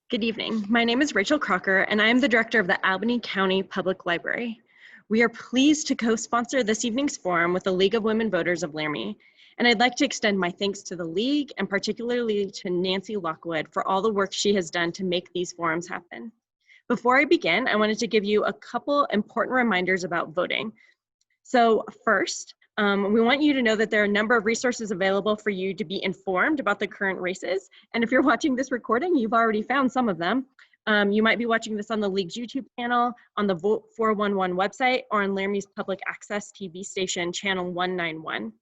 Good evening. My name is Rachel Crocker, and I am the director of the Albany County Public Library. We are pleased to co-sponsor this evening's forum with the League of Women Voters of Laramie, and I'd like to extend my thanks to the League and particularly to Nancy Lockwood for all the work she has done to make these forums happen. Before I begin, I wanted to give you a couple important reminders about voting. So first, we want you to know that there are a number of resources available for you to be informed about the current races. And if you're watching this recording, you've already found some of them. You might be watching this on the League's YouTube channel, on the Vote 411 website, or on Laramie's public access TV station, channel 191.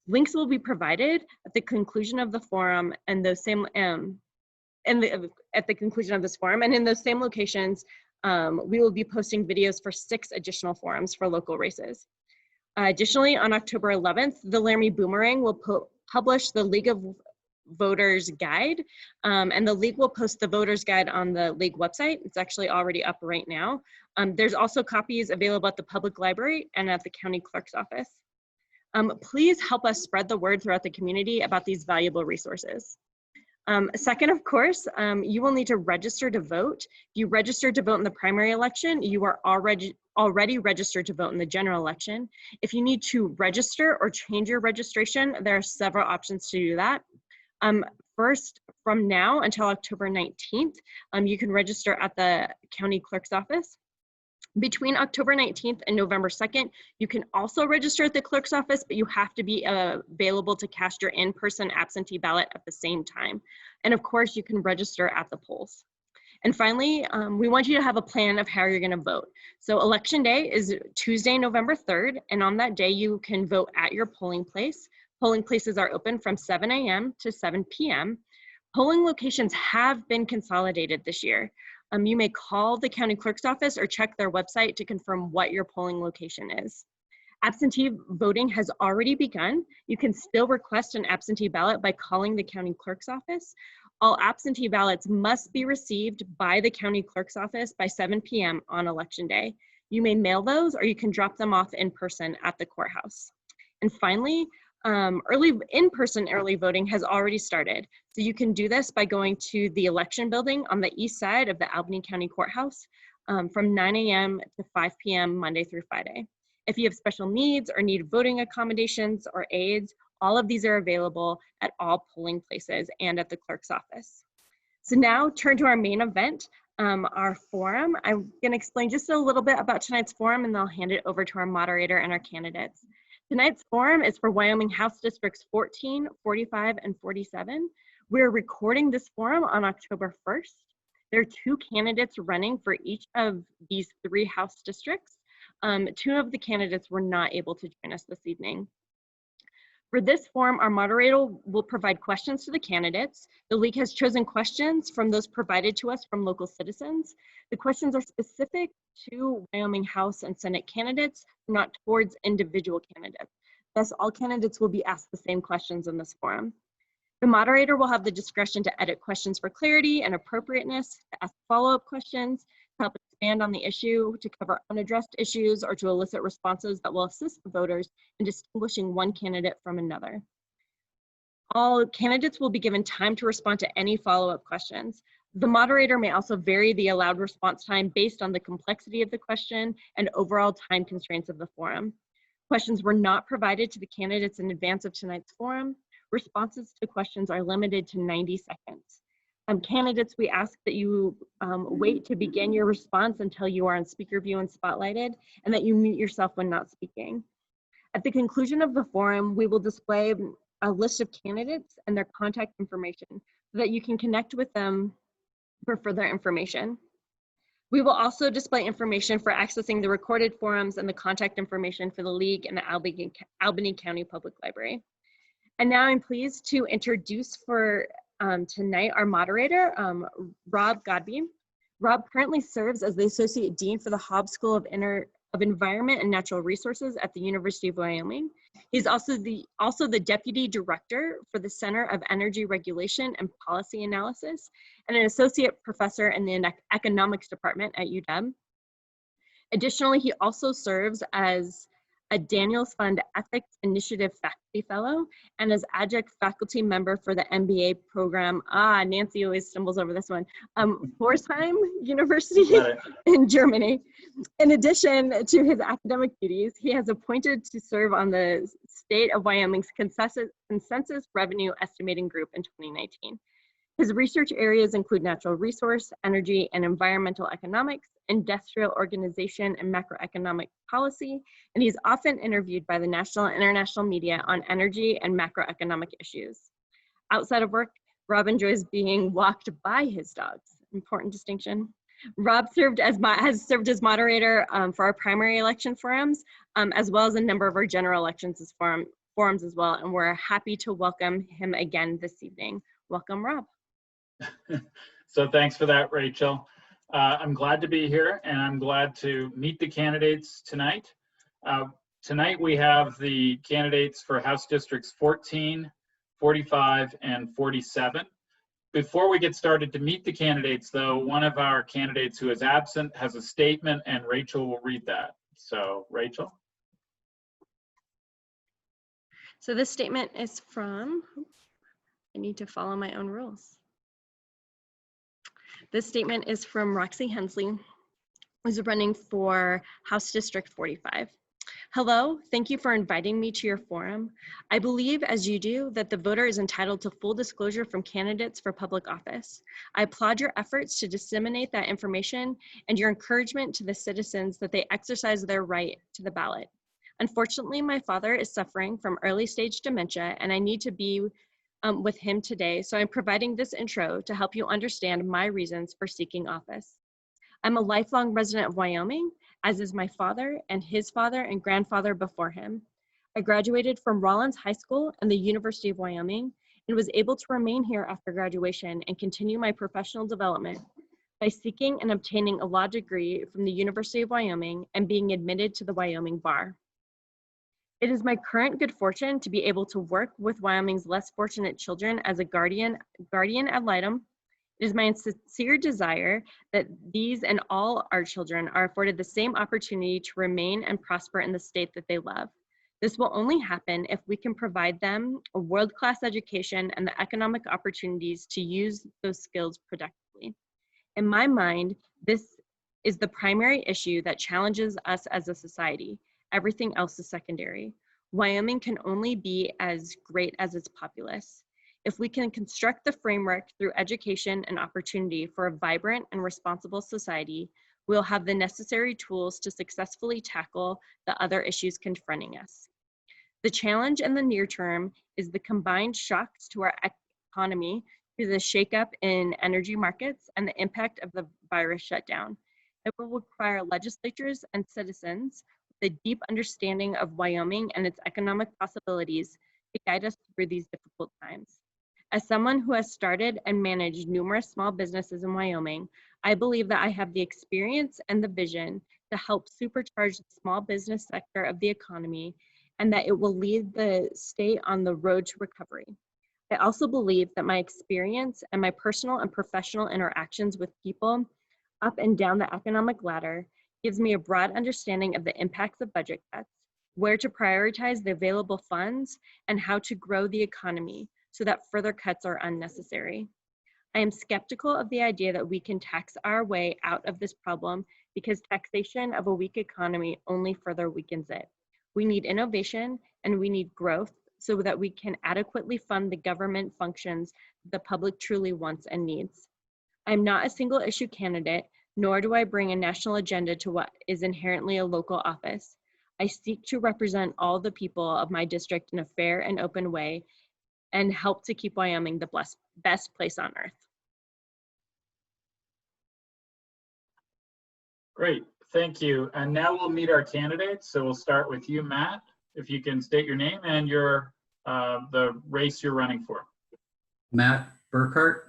Links will be provided at the conclusion of the forum and those same, at the conclusion of this forum, and in those same locations, we will be posting videos for 6 additional forums for local races. Additionally, on October 11th, the Laramie Boomerang will publish the League of Voters Guide, and the League will post the Voters Guide on the League website. It's actually already up right now. There's also copies available at the public library and at the county clerk's office. Please help us spread the word throughout the community about these valuable resources. Second, of course, you will need to register to vote. If you registered to vote in the primary election, you are already registered to vote in the general election. If you need to register or change your registration, there are several options to do that. First, from now until October 19th, you can register at the county clerk's office. Between October 19th and November 2nd, you can also register at the clerk's office, but you have to be available to cast your in-person absentee ballot at the same time. And of course, you can register at the polls. And finally, we want you to have a plan of how you're going to vote. So election day is Tuesday, November 3rd, and on that day, you can vote at your polling place. Polling places are open from 7 a.m. to 7 p.m. Polling locations have been consolidated this year. You may call the county clerk's office or check their website to confirm what your polling location is. Absentee voting has already begun. You can still request an absentee ballot by calling the county clerk's office. All absentee ballots must be received by the county clerk's office by 7 p.m. on election day. You may mail those or you can drop them off in person at the courthouse. And finally, in-person early voting has already started. So you can do this by going to the election building on the east side of the Albany County Courthouse from 9 a.m. to 5 p.m. Monday through Friday. If you have special needs or need voting accommodations or aids, all of these are available at all polling places and at the clerk's office. So now turn to our main event, our forum. I'm going to explain just a little bit about tonight's forum and then I'll hand it over to our moderator and our candidates. Tonight's forum is for Wyoming House Districts 14, 45, and 47. We're recording this forum on October 1st. There are 2 candidates running for each of these 3 House districts. 2 of the candidates were not able to join us this evening. For this forum, our moderator will provide questions to the candidates. The League has chosen questions from those provided to us from local citizens. The questions are specific to Wyoming House and Senate candidates, not towards individual candidates. Thus, all candidates will be asked the same questions in this forum. The moderator will have the discretion to edit questions for clarity and appropriateness, to ask follow-up questions, to help expand on the issue, to cover unaddressed issues, or to elicit responses that will assist the voters in distinguishing one candidate from another. All candidates will be given time to respond to any follow-up questions. The moderator may also vary the allowed response time based on the complexity of the question and overall time constraints of the forum. Questions were not provided to the candidates in advance of tonight's forum. Responses to questions are limited to 90 seconds. Candidates, we ask that you wait to begin your response until you are on speaker view and spotlighted, and that you mute yourself when not speaking. At the conclusion of the forum, we will display a list of candidates and their contact information so that you can connect with them for further information. We will also display information for accessing the recorded forums and the contact information for the League and the Albany County Public Library. And now I'm pleased to introduce for tonight our moderator, Rob Godby. Rob currently serves as the Associate Dean for the Hobbs School of Environment and Natural Resources at the University of Wyoming. He's also the Deputy Director for the Center of Energy Regulation and Policy Analysis and an Associate Professor in the Economics Department at UW. Additionally, he also serves as a Daniels Fund Ethics Initiative Faculty Fellow, and as adjunct faculty member for the MBA program. Nancy always stumbles over this one. Pforzheim University in Germany. In addition to his academic duties, he has appointed to serve on the State of Wyoming's Consensus Revenue Estimating Group in 2019. His research areas include natural resource, energy and environmental economics, industrial organization, and macroeconomic policy, and he's often interviewed by the national and international media on energy and macroeconomic issues. Outside of work, Rob enjoys being walked by his dogs. Important distinction. Rob has served as moderator for our primary election forums, as well as a number of our general elections forums as well, and we're happy to welcome him again this evening. Welcome, Rob. So thanks for that, Rachel. I'm glad to be here, and I'm glad to meet the candidates tonight. Tonight we have the candidates for House Districts 14, 45, and 47. Before we get started to meet the candidates, though, one of our candidates who is absent has a statement, and Rachel will read that. So, Rachel. So this statement is from, I need to follow my own rules. This statement is from Roxy Hensley, who's running for House District 45. Hello, thank you for inviting me to your forum. I believe, as you do, that the voter is entitled to full disclosure from candidates for public office. I applaud your efforts to disseminate that information and your encouragement to the citizens that they exercise their right to the ballot. Unfortunately, my father is suffering from early stage dementia, and I need to be with him today, so I'm providing this intro to help you understand my reasons for seeking office. I'm a lifelong resident of Wyoming, as is my father and his father and grandfather before him. I graduated from Rollins High School and the University of Wyoming and was able to remain here after graduation and continue my professional development by seeking and obtaining a law degree from the University of Wyoming and being admitted to the Wyoming Bar. It is my current good fortune to be able to work with Wyoming's less fortunate children as a guardian ad litem. It is my sincere desire that these and all our children are afforded the same opportunity to remain and prosper in the state that they love. This will only happen if we can provide them a world-class education and the economic opportunities to use those skills productively. In my mind, this is the primary issue that challenges us as a society. Everything else is secondary. Wyoming can only be as great as its populace. If we can construct the framework through education and opportunity for a vibrant and responsible society, we'll have the necessary tools to successfully tackle the other issues confronting us. The challenge in the near term is the combined shocks to our economy through the shakeup in energy markets and the impact of the virus shutdown. It will require legislatures and citizens with a deep understanding of Wyoming and its economic possibilities to guide us through these difficult times. As someone who has started and managed numerous small businesses in Wyoming, I believe that I have the experience and the vision to help supercharge the small business sector of the economy and that it will lead the state on the road to recovery. I also believe that my experience and my personal and professional interactions with people up and down the economic ladder gives me a broad understanding of the impacts of budget cuts, where to prioritize the available funds, and how to grow the economy so that further cuts are unnecessary. I am skeptical of the idea that we can tax our way out of this problem because taxation of a weak economy only further weakens it. We need innovation and we need growth so that we can adequately fund the government functions the public truly wants and needs. I am not a single issue candidate, nor do I bring a national agenda to what is inherently a local office. I seek to represent all the people of my district in a fair and open way and help to keep Wyoming the best place on earth. Great, thank you. And now we'll meet our candidates. So we'll start with you, Matt. If you can state your name and the race you're running for. Matt Burkhart,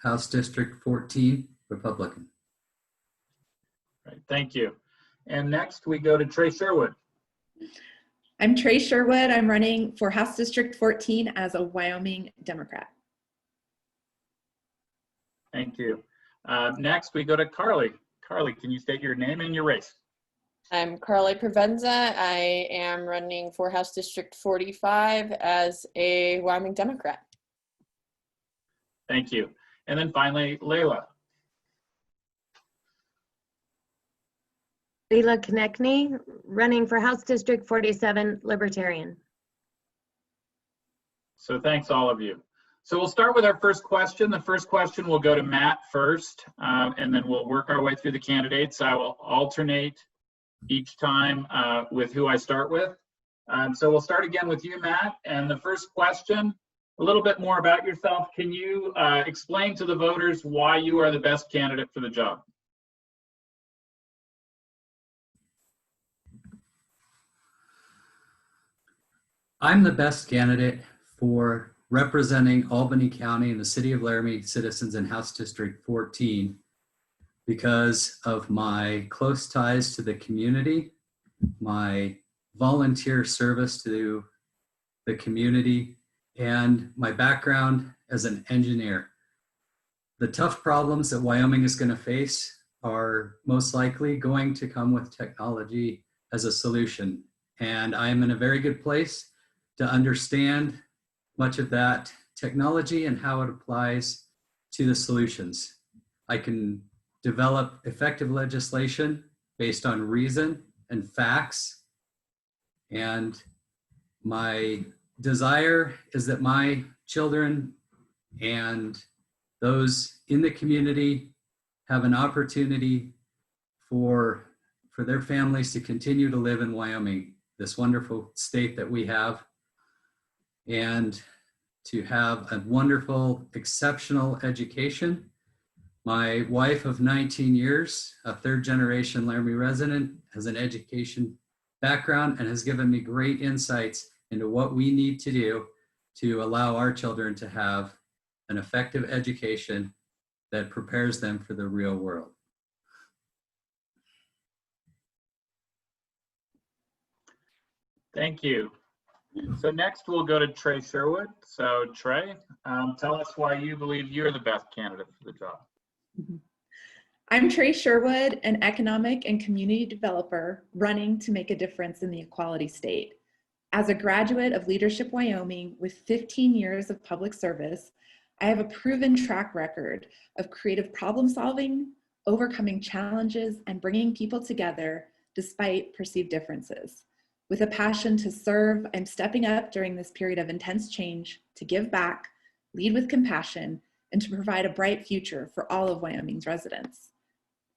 House District 14, Republican. Right, thank you. And next we go to Trey Sherwood. I'm Trey Sherwood. I'm running for House District 14 as a Wyoming Democrat. Thank you. Next we go to Carly. Carly, can you state your name and your race? I'm Carly Provenza. I am running for House District 45 as a Wyoming Democrat. Thank you. And then finally, Layla. Leila Konechny, running for House District 47, Libertarian. So thanks all of you. So we'll start with our first question. The first question will go to Matt first, and then we'll work our way through the candidates. I will alternate each time with who I start with. So we'll start again with you, Matt. And the first question, a little bit more about yourself. Can you explain to the voters why you are the best candidate for the job? I'm the best candidate for representing Albany County and the City of Laramie citizens in House District 14 because of my close ties to the community, my volunteer service to the community, and my background as an engineer. The tough problems that Wyoming is going to face are most likely going to come with technology as a solution. And I am in a very good place to understand much of that technology and how it applies to the solutions. I can develop effective legislation based on reason and facts. And my desire is that my children and those in the community have an opportunity for their families to continue to live in Wyoming, this wonderful state that we have, and to have a wonderful, exceptional education. My wife of 19 years, a third generation Laramie resident, has an education background and has given me great insights into what we need to do to allow our children to have an effective education that prepares them for the real world. Thank you. So next we'll go to Trey Sherwood. So Trey, tell us why you believe you're the best candidate for the job. I'm Trey Sherwood, an economic and community developer running to make a difference in the equality state. As a graduate of Leadership Wyoming with 15 years of public service, I have a proven track record of creative problem solving, overcoming challenges, and bringing people together despite perceived differences. With a passion to serve, I'm stepping up during this period of intense change to give back, lead with compassion, and to provide a bright future for all of Wyoming's residents.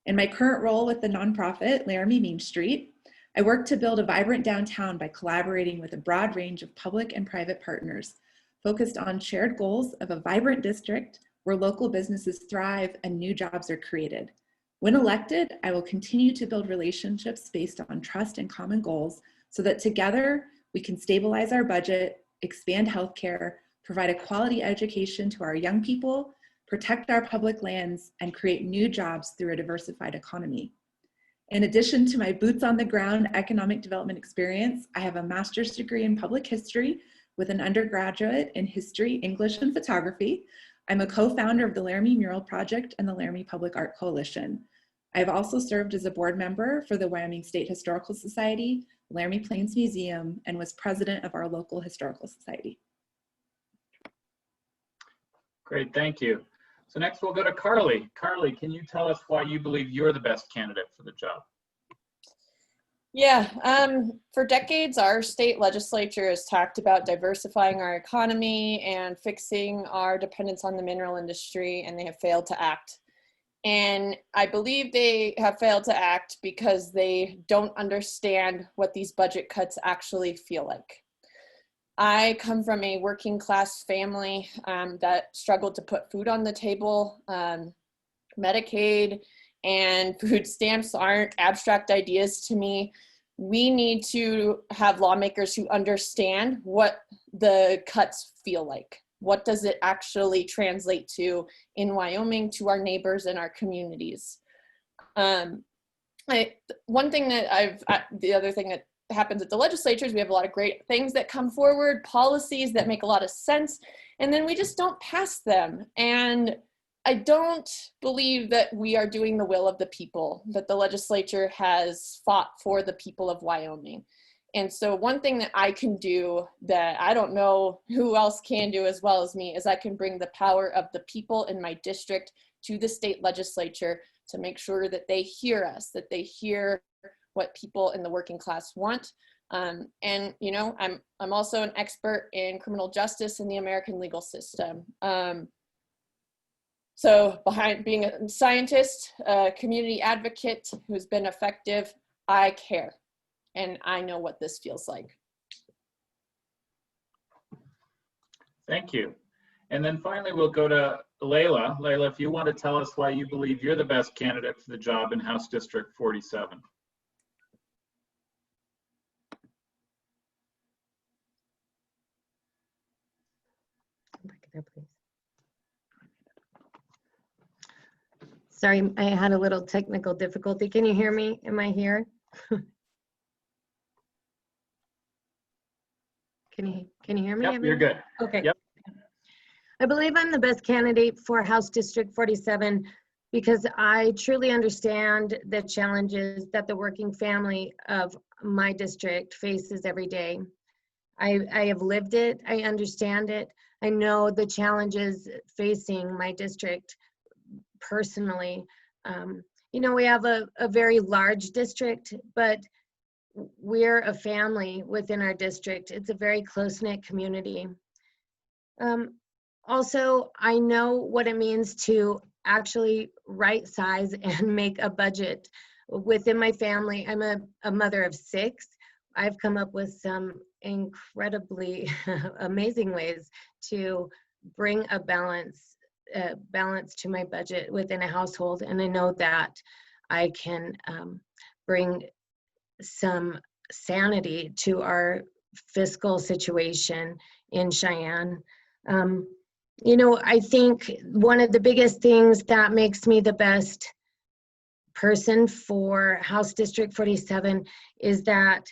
In my current role with the nonprofit Laramie Main Street, I work to build a vibrant downtown by collaborating with a broad range of public and private partners focused on shared goals of a vibrant district where local businesses thrive and new jobs are created. When elected, I will continue to build relationships based on trust and common goals so that together we can stabilize our budget, expand healthcare, provide a quality education to our young people, protect our public lands, and create new jobs through a diversified economy. In addition to my boots on the ground economic development experience, I have a master's degree in public history with an undergraduate in history, English, and photography. I'm a co-founder of the Laramie Mural Project and the Laramie Public Art Coalition. I've also served as a board member for the Wyoming State Historical Society, Laramie Plains Museum, and was president of our local historical society. Great, thank you. So next we'll go to Carly. Carly, can you tell us why you believe you're the best candidate for the job? Yeah, for decades, our state legislature has talked about diversifying our economy and fixing our dependence on the mineral industry, and they have failed to act. And I believe they have failed to act because they don't understand what these budget cuts actually feel like. I come from a working class family that struggled to put food on the table. Medicaid and food stamps aren't abstract ideas to me. We need to have lawmakers who understand what the cuts feel like. What does it actually translate to in Wyoming, to our neighbors and our communities? The other thing that happens at the legislature is we have a lot of great things that come forward, policies that make a lot of sense, and then we just don't pass them. And I don't believe that we are doing the will of the people, that the legislature has fought for the people of Wyoming. And so one thing that I can do that I don't know who else can do as well as me is I can bring the power of the people in my district to the state legislature to make sure that they hear us, that they hear what people in the working class want. And you know, I'm also an expert in criminal justice and the American legal system. So behind being a scientist, a community advocate who's been effective, I care. And I know what this feels like. Thank you. And then finally, we'll go to Layla. Layla, if you want to tell us why you believe you're the best candidate for the job in House District 47. Back there, please. Sorry, I had a little technical difficulty. Can you hear me? Am I here? Can you hear me? Yep, you're good. Okay. Yep. I believe I'm the best candidate for House District 47 because I truly understand the challenges that the working family of my district faces every day. I have lived it, I understand it. I know the challenges facing my district personally. You know, we have a very large district, but we're a family within our district. It's a very close-knit community. Also, I know what it means to actually right size and make a budget. Within my family, I'm a mother of 6. I've come up with some incredibly amazing ways to bring a balance to my budget within a household. And I know that I can bring some sanity to our fiscal situation in Cheyenne. You know, I think one of the biggest things that makes me the best person for House District 47 is that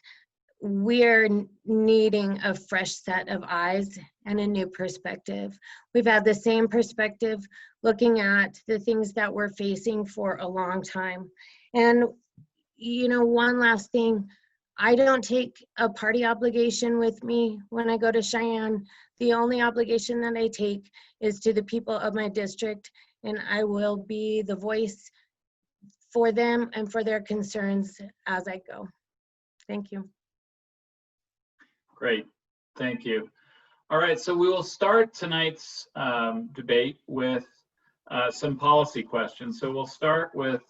we're needing a fresh set of eyes and a new perspective. We've had the same perspective looking at the things that we're facing for a long time. And, you know, one last thing, I don't take a party obligation with me when I go to Cheyenne. The only obligation that I take is to the people of my district, and I will be the voice for them and for their concerns as I go. Thank you. Great, thank you. All right, so we will start tonight's debate with some policy questions. So we'll start with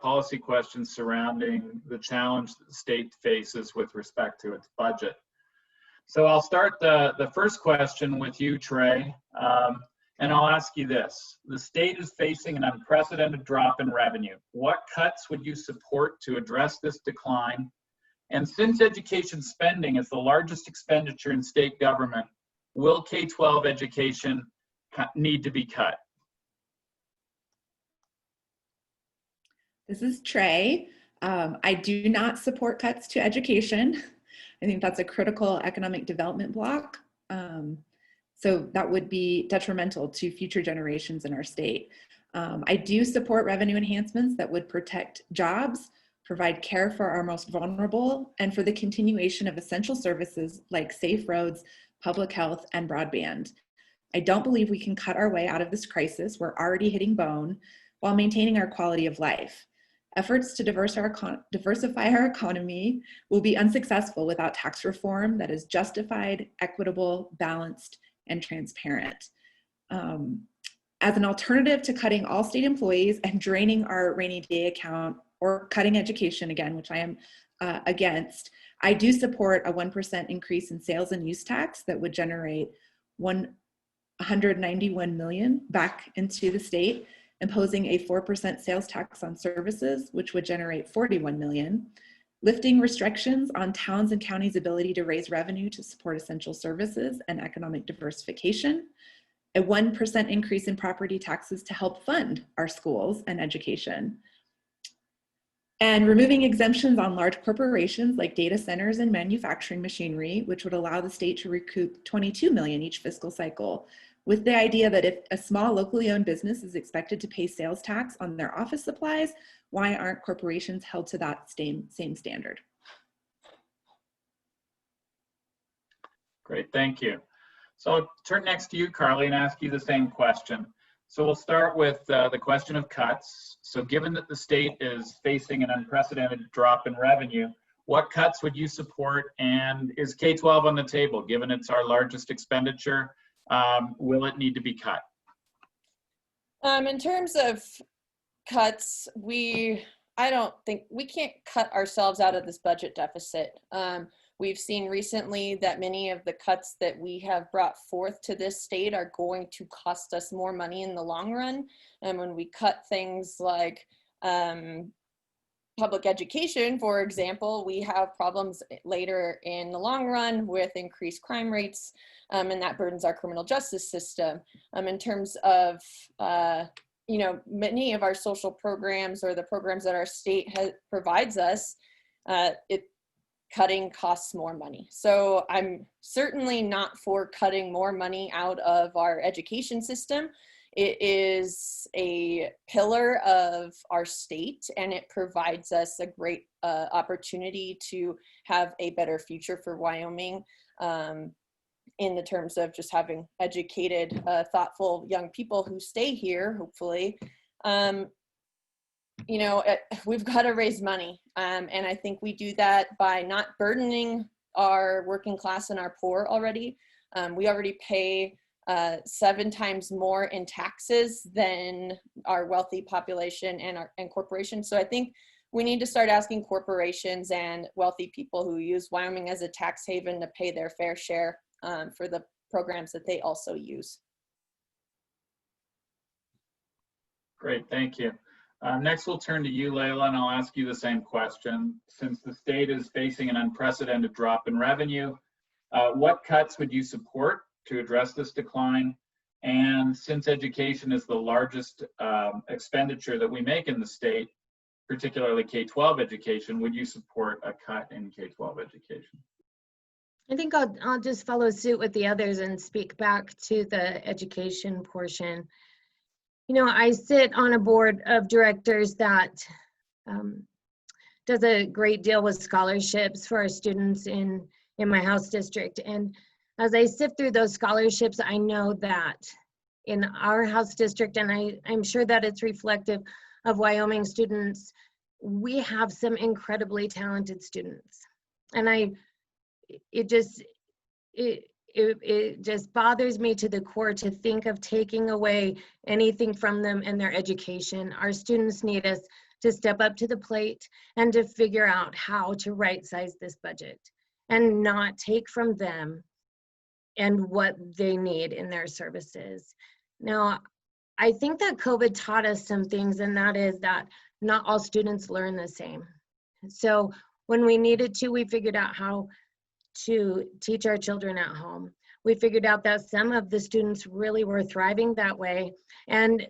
policy questions surrounding the challenge that the state faces with respect to its budget. So I'll start the first question with you, Trey, and I'll ask you this. The state is facing an unprecedented drop in revenue. What cuts would you support to address this decline? And since education spending is the largest expenditure in state government, will K-12 education need to be cut? This is Trey. I do not support cuts to education. I think that's a critical economic development block. So that would be detrimental to future generations in our state. I do support revenue enhancements that would protect jobs, provide care for our most vulnerable, and for the continuation of essential services like safe roads, public health, and broadband. I don't believe we can cut our way out of this crisis. We're already hitting bone while maintaining our quality of life. Efforts to diversify our economy will be unsuccessful without tax reform that is justified, equitable, balanced, and transparent. As an alternative to cutting all state employees and draining our rainy day account or cutting education again, which I am against, I do support a 1% increase in sales and use tax that would generate $191 million back into the state, imposing a 4% sales tax on services, which would generate $41 million, lifting restrictions on towns and counties' ability to raise revenue to support essential services and economic diversification, a 1% increase in property taxes to help fund our schools and education, and removing exemptions on large corporations like data centers and manufacturing machinery, which would allow the state to recoup $22 million each fiscal cycle, with the idea that if a small locally owned business is expected to pay sales tax on their office supplies, why aren't corporations held to that same standard? Great, thank you. So I'll turn next to you, Carly, and ask you the same question. So we'll start with the question of cuts. So given that the state is facing an unprecedented drop in revenue, what cuts would you support, and is K-12 on the table? Given it's our largest expenditure, will it need to be cut? In terms of cuts, I don't think we can't cut ourselves out of this budget deficit. We've seen recently that many of the cuts that we have brought forth to this state are going to cost us more money in the long run. And when we cut things like public education, for example, we have problems later in the long run with increased crime rates, and that burdens our criminal justice system. In terms of many of our social programs or the programs that our state provides us, cutting costs more money. So I'm certainly not for cutting more money out of our education system. It is a pillar of our state, and it provides us a great opportunity to have a better future for Wyoming in the terms of just having educated, thoughtful young people who stay here, hopefully. We've got to raise money. And I think we do that by not burdening our working class and our poor already. We already pay 7 times more in taxes than our wealthy population and corporations. So I think we need to start asking corporations and wealthy people who use Wyoming as a tax haven to pay their fair share for the programs that they also use. Great, thank you. Next, we'll turn to you, Layla, and I'll ask you the same question. Since the state is facing an unprecedented drop in revenue, what cuts would you support to address this decline? And since education is the largest expenditure that we make in the state, particularly K-12 education, would you support a cut in K-12 education? I think I'll just follow suit with the others and speak back to the education portion. I sit on a board of directors that does a great deal with scholarships for our students in my house district. And as I sift through those scholarships, I know that in our house district, and I'm sure that it's reflective of Wyoming students, we have some incredibly talented students. And it just bothers me to the core to think of taking away anything from them and their education. Our students need us to step up to the plate and to figure out how to right-size this budget and not take from them and what they need in their services. Now, I think that COVID taught us some things, and that is that not all students learn the same. So when we needed to, we figured out how to teach our children at home. We figured out that some of the students really were thriving that way. And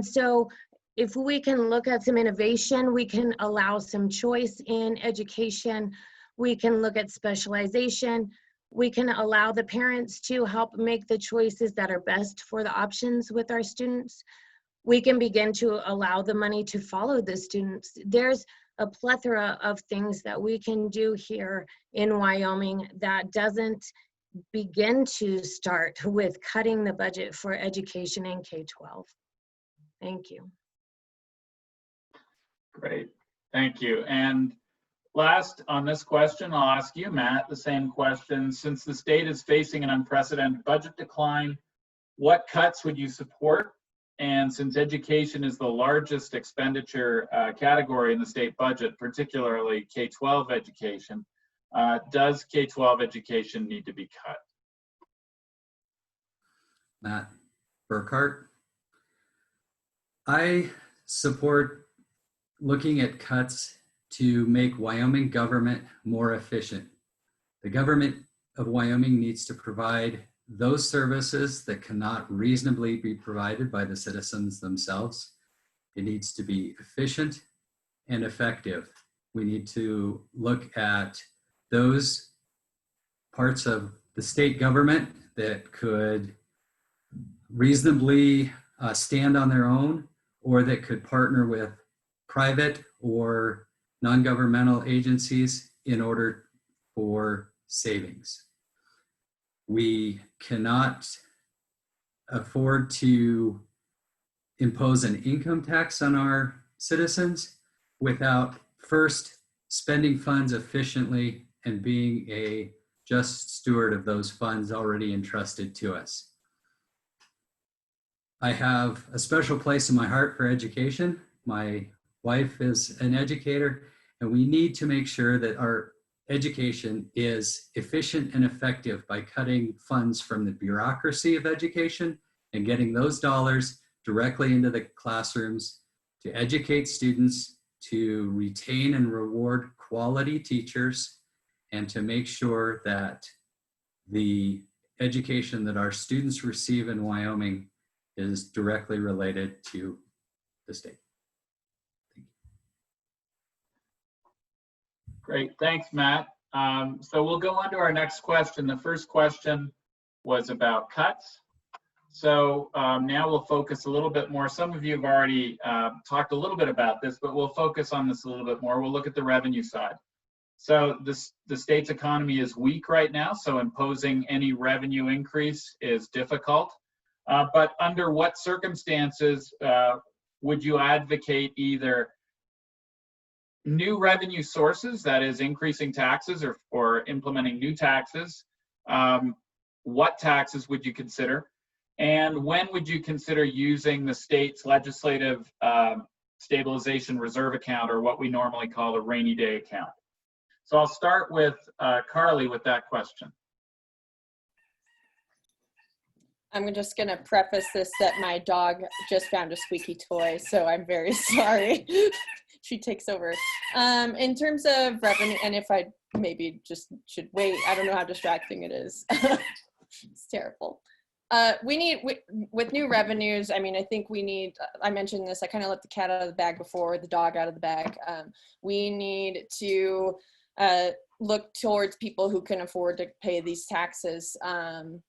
so if we can look at some innovation, we can allow some choice in education, we can look at specialization, we can allow the parents to help make the choices that are best for the options with our students. We can begin to allow the money to follow the students. There's a plethora of things that we can do here in Wyoming that doesn't begin to start with cutting the budget for education in K-12. Thank you. Great, thank you. And last on this question, I'll ask you, Matt, the same question. Since the state is facing an unprecedented budget decline, what cuts would you support? And since education is the largest expenditure category in the state budget, particularly K-12 education, does K-12 education need to be cut? Matt Burkhart. I support looking at cuts to make Wyoming government more efficient. The government of Wyoming needs to provide those services that cannot reasonably be provided by the citizens themselves. It needs to be efficient and effective. We need to look at those parts of the state government that could reasonably stand on their own, or that could partner with private or non-governmental agencies in order for savings. We cannot afford to impose an income tax on our citizens without first spending funds efficiently and being a just steward of those funds already entrusted to us. I have a special place in my heart for education. My wife is an educator, and we need to make sure that our education is efficient and effective by cutting funds from the bureaucracy of education and getting those dollars directly into the classrooms to educate students, to retain and reward quality teachers, and to make sure that the education that our students receive in Wyoming is directly related to the state. Great, thanks, Matt. So we'll go on to our next question. The first question was about cuts. So now we'll focus a little bit more. Some of you have already talked a little bit about this, but we'll focus on this a little bit more. We'll look at the revenue side. So the state's economy is weak right now, so imposing any revenue increase is difficult. But under what circumstances would you advocate either new revenue sources, that is increasing taxes or implementing new taxes? What taxes would you consider? And when would you consider using the state's legislative stabilization reserve account, or what we normally call a rainy day account? So I'll start with Carly with that question. I'm just going to preface this that my dog just found a squeaky toy, so I'm very sorry. She takes over. In terms of revenue, and if I maybe just should wait, I don't know how distracting it is. It's terrible. We need, with new revenues, I mean, I think we need, I mentioned this, I kind of let the cat out of the bag before, the dog out of the bag. We need to look towards people who can afford to pay these taxes.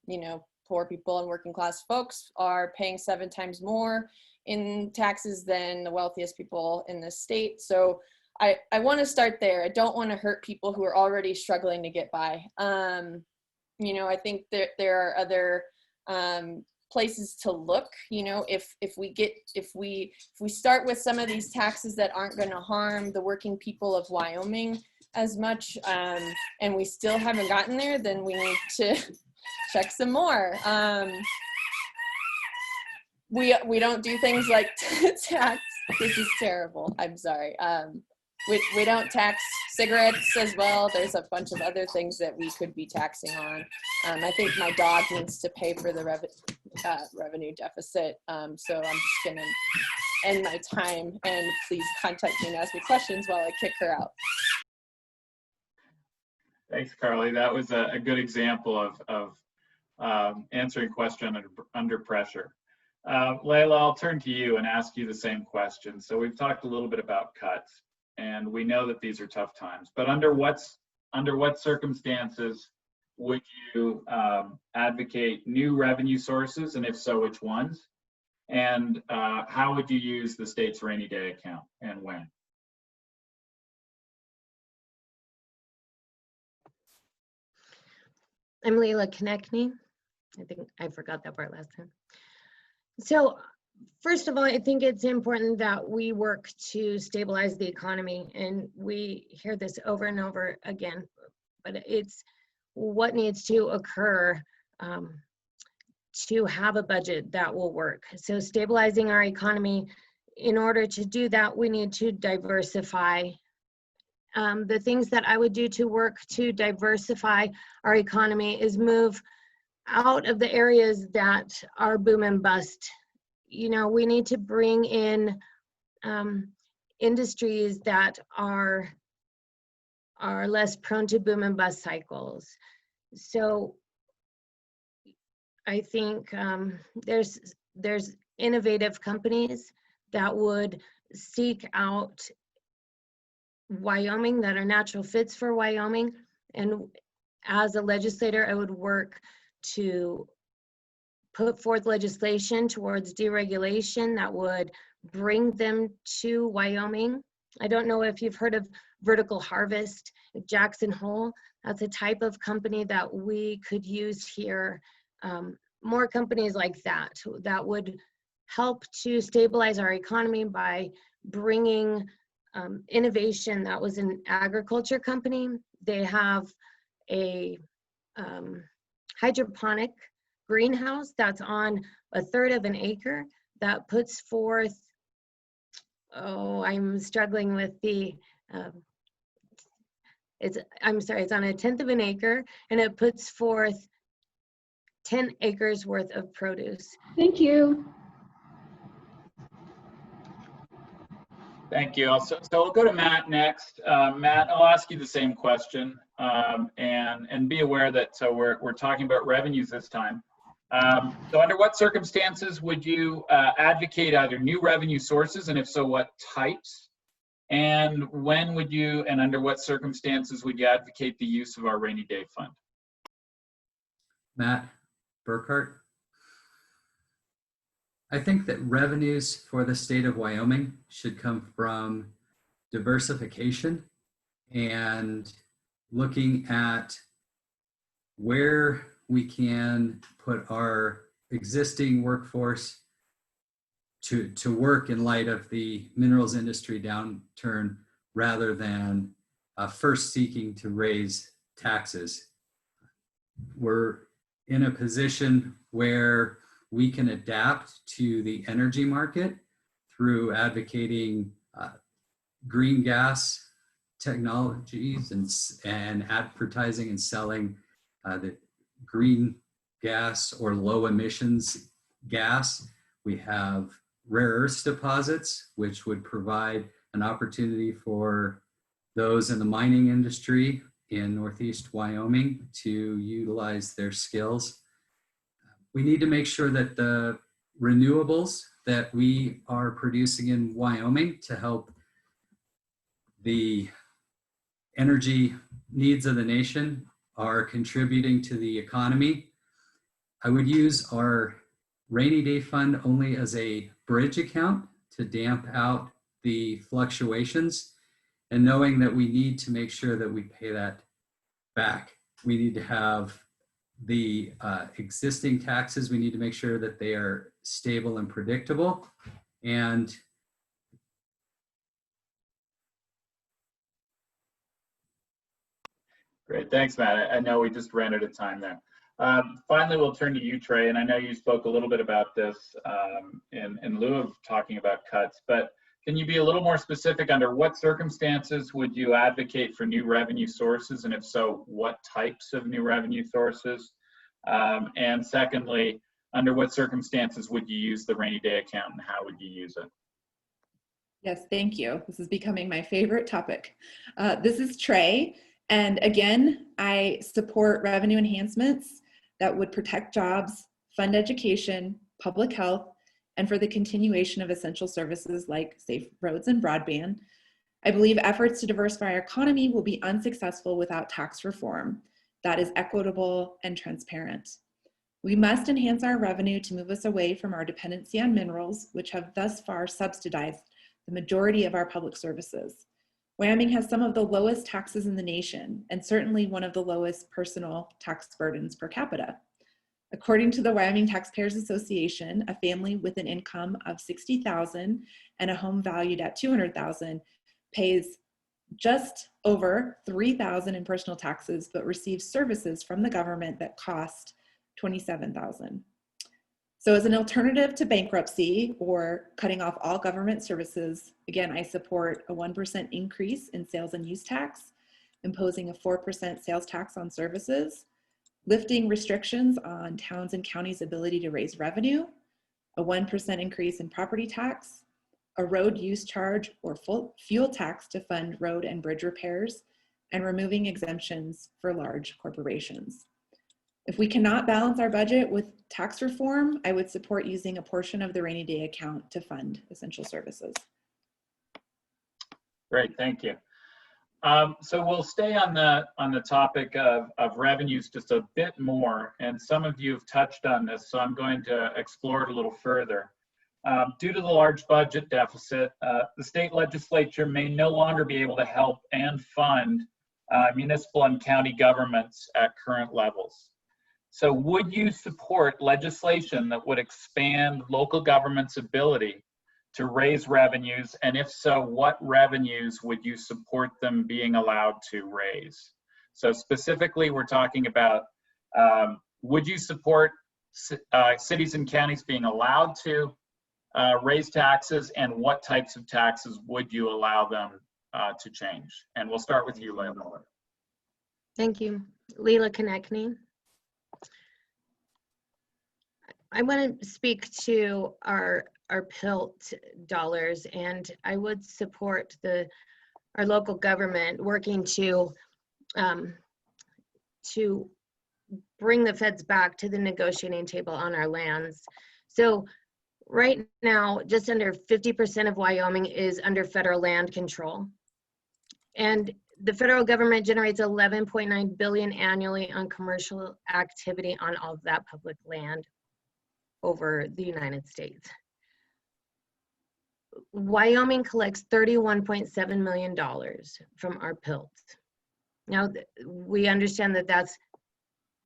You know, poor people and working class folks are paying 7 times more in taxes than the wealthiest people in this state. So I want to start there. I don't want to hurt people who are already struggling to get by. You know, I think there are other places to look. You know, if we start with some of these taxes that aren't going to harm the working people of Wyoming as much, and we still haven't gotten there, then we need to check some more. We don't do things like tax. This is terrible. I'm sorry. We don't tax cigarettes as well. There's a bunch of other things that we could be taxing on. I think my dog needs to pay for the revenue deficit. So I'm just going to end my time, and please contact me and ask me questions while I kick her out. Thanks, Carly. That was a good example of answering question under pressure. Layla, I'll turn to you and ask you the same question. So we've talked a little bit about cuts, and we know that these are tough times, but under what circumstances would you advocate new revenue sources, and if so, which ones? And how would you use the state's rainy day account, and when? I'm Layla Konechny. I think I forgot that part last time. So first of all, I think it's important that we work to stabilize the economy, and we hear this over and over again, but it's what needs to occur to have a budget that will work. So stabilizing our economy, in order to do that, we need to diversify. The things that I would do to work to diversify our economy is move out of the areas that are boom and bust. You know, we need to bring in industries that are less prone to boom and bust cycles. So I think there's innovative companies that would seek out Wyoming, that are natural fits for Wyoming. And as a legislator, I would work to put forth legislation towards deregulation that would bring them to Wyoming. I don't know if you've heard of vertical harvest, Jackson Hole. That's a type of company that we could use here. More companies like that would help to stabilize our economy by bringing innovation. That was an agriculture company. They have a hydroponic greenhouse that's on 1/3 of an acre that puts forth, oh, I'm struggling with the, it's on 1/10 of an acre, and it puts forth 10 acres worth of produce. Thank you. Thank you. So we'll go to Matt next. Matt, I'll ask you the same question, and be aware that we're talking about revenues this time. So under what circumstances would you advocate either new revenue sources, and if so, what types? And when would you, and under what circumstances would you advocate the use of our rainy day fund? Matt Burkhart. I think that revenues for the state of Wyoming should come from diversification and looking at where we can put our existing workforce to work in light of the minerals industry downturn, rather than first seeking to raise taxes. We're in a position where we can adapt to the energy market through advocating green gas technologies and advertising and selling the green gas or low emissions gas. We have rare earths deposits, which would provide an opportunity for those in the mining industry in Northeast Wyoming to utilize their skills. We need to make sure that the renewables that we are producing in Wyoming to help the energy needs of the nation are contributing to the economy. I would use our rainy day fund only as a bridge account to damp out the fluctuations, and knowing that we need to make sure that we pay that back. We need to have the existing taxes, we need to make sure that they are stable and predictable. And great, thanks, Matt. I know we just ran out of time there. Finally, we'll turn to you, Trey, and I know you spoke a little bit about this in lieu of talking about cuts, but can you be a little more specific? Under what circumstances would you advocate for new revenue sources, and if so, what types of new revenue sources? And secondly, under what circumstances would you use the rainy day account, and how would you use it? Yes, thank you. This is becoming my favorite topic. This is Trey, and again, I support revenue enhancements that would protect jobs, fund education, public health, and for the continuation of essential services like safe roads and broadband. I believe efforts to diversify our economy will be unsuccessful without tax reform that is equitable and transparent. We must enhance our revenue to move us away from our dependency on minerals, which have thus far subsidized the majority of our public services. Wyoming has some of the lowest taxes in the nation, and certainly one of the lowest personal tax burdens per capita. According to the Wyoming Taxpayers Association, a family with an income of $60,000 and a home valued at $200,000 pays just over $3,000 in personal taxes, but receives services from the government that cost $27,000. So as an alternative to bankruptcy or cutting off all government services, again, I support a 1% increase in sales and use tax, imposing a 4% sales tax on services, lifting restrictions on towns and counties' ability to raise revenue, a 1% increase in property tax, a road use charge or fuel tax to fund road and bridge repairs, and removing exemptions for large corporations. If we cannot balance our budget with tax reform, I would support using a portion of the rainy day account to fund essential services. Great, thank you. So we'll stay on the topic of revenues just a bit more, and some of you have touched on this, so I'm going to explore it a little further. Due to the large budget deficit, the state legislature may no longer be able to help and fund municipal and county governments at current levels. So would you support legislation that would expand local government's ability to raise revenues? And if so, what revenues would you support them being allowed to raise? So specifically, we're talking about, would you support cities and counties being allowed to raise taxes, and what types of taxes would you allow them to change? And we'll start with you, Leila. Thank you. Leila Konechny. I want to speak to our PILT dollars, and I would support our local government working to bring the feds back to the negotiating table on our lands. So right now, just under 50% of Wyoming is under federal land control. And the federal government generates 11.9 billion annually on commercial activity on all of that public land over the United States. Wyoming collects $31.7 million from our PILT. Now, we understand that that's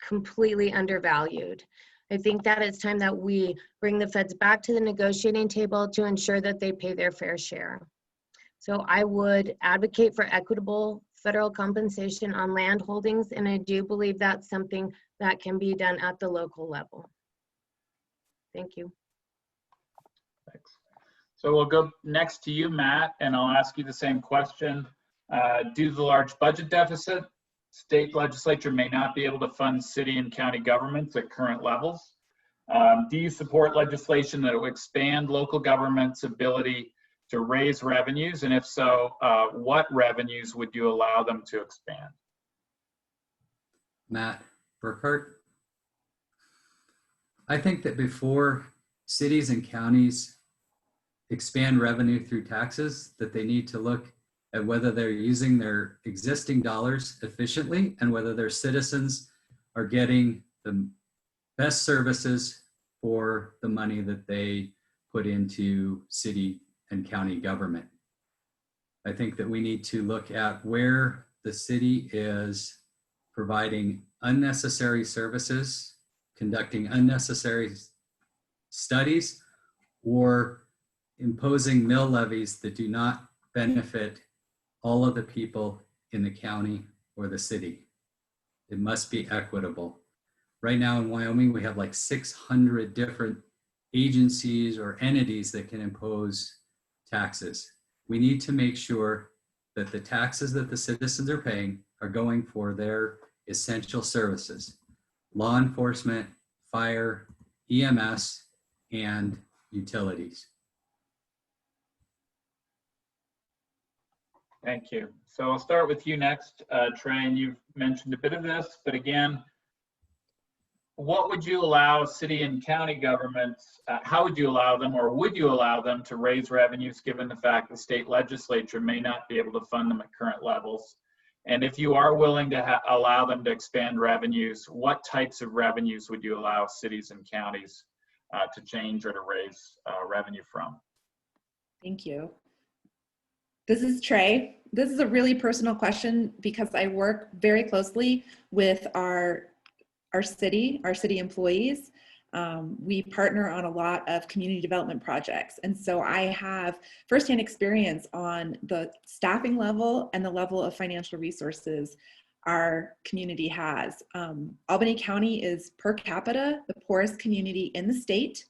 completely undervalued. I think that it's time that we bring the feds back to the negotiating table to ensure that they pay their fair share. So I would advocate for equitable federal compensation on land holdings, and I do believe that's something that can be done at the local level. Thank you. Thanks. So we'll go next to you, Matt, and I'll ask you the same question. Due to the large budget deficit, state legislature may not be able to fund city and county governments at current levels. Do you support legislation that will expand local government's ability to raise revenues? And if so, what revenues would you allow them to expand? Matt Burkhart. I think that before cities and counties expand revenue through taxes, that they need to look at whether they're using their existing dollars efficiently and whether their citizens are getting the best services for the money that they put into city and county government. I think that we need to look at where the city is providing unnecessary services, conducting unnecessary studies, or imposing mill levies that do not benefit all of the people in the county or the city. It must be equitable. Right now in Wyoming, we have like 600 different agencies or entities that can impose taxes. We need to make sure that the taxes that the citizens are paying are going for their essential services: law enforcement, fire, EMS, and utilities. Thank you. So I'll start with you next, Trey, and you've mentioned a bit of this, but again, what would you allow city and county governments, how would you allow them, or would you allow them to raise revenues given the fact the state legislature may not be able to fund them at current levels? And if you are willing to allow them to expand revenues, what types of revenues would you allow cities and counties to change or to raise revenue from? Thank you. This is Trey. This is a really personal question because I work very closely with our city employees. We partner on a lot of community development projects. And so I have firsthand experience on the staffing level and the level of financial resources our community has. Albany County is per capita the poorest community in the state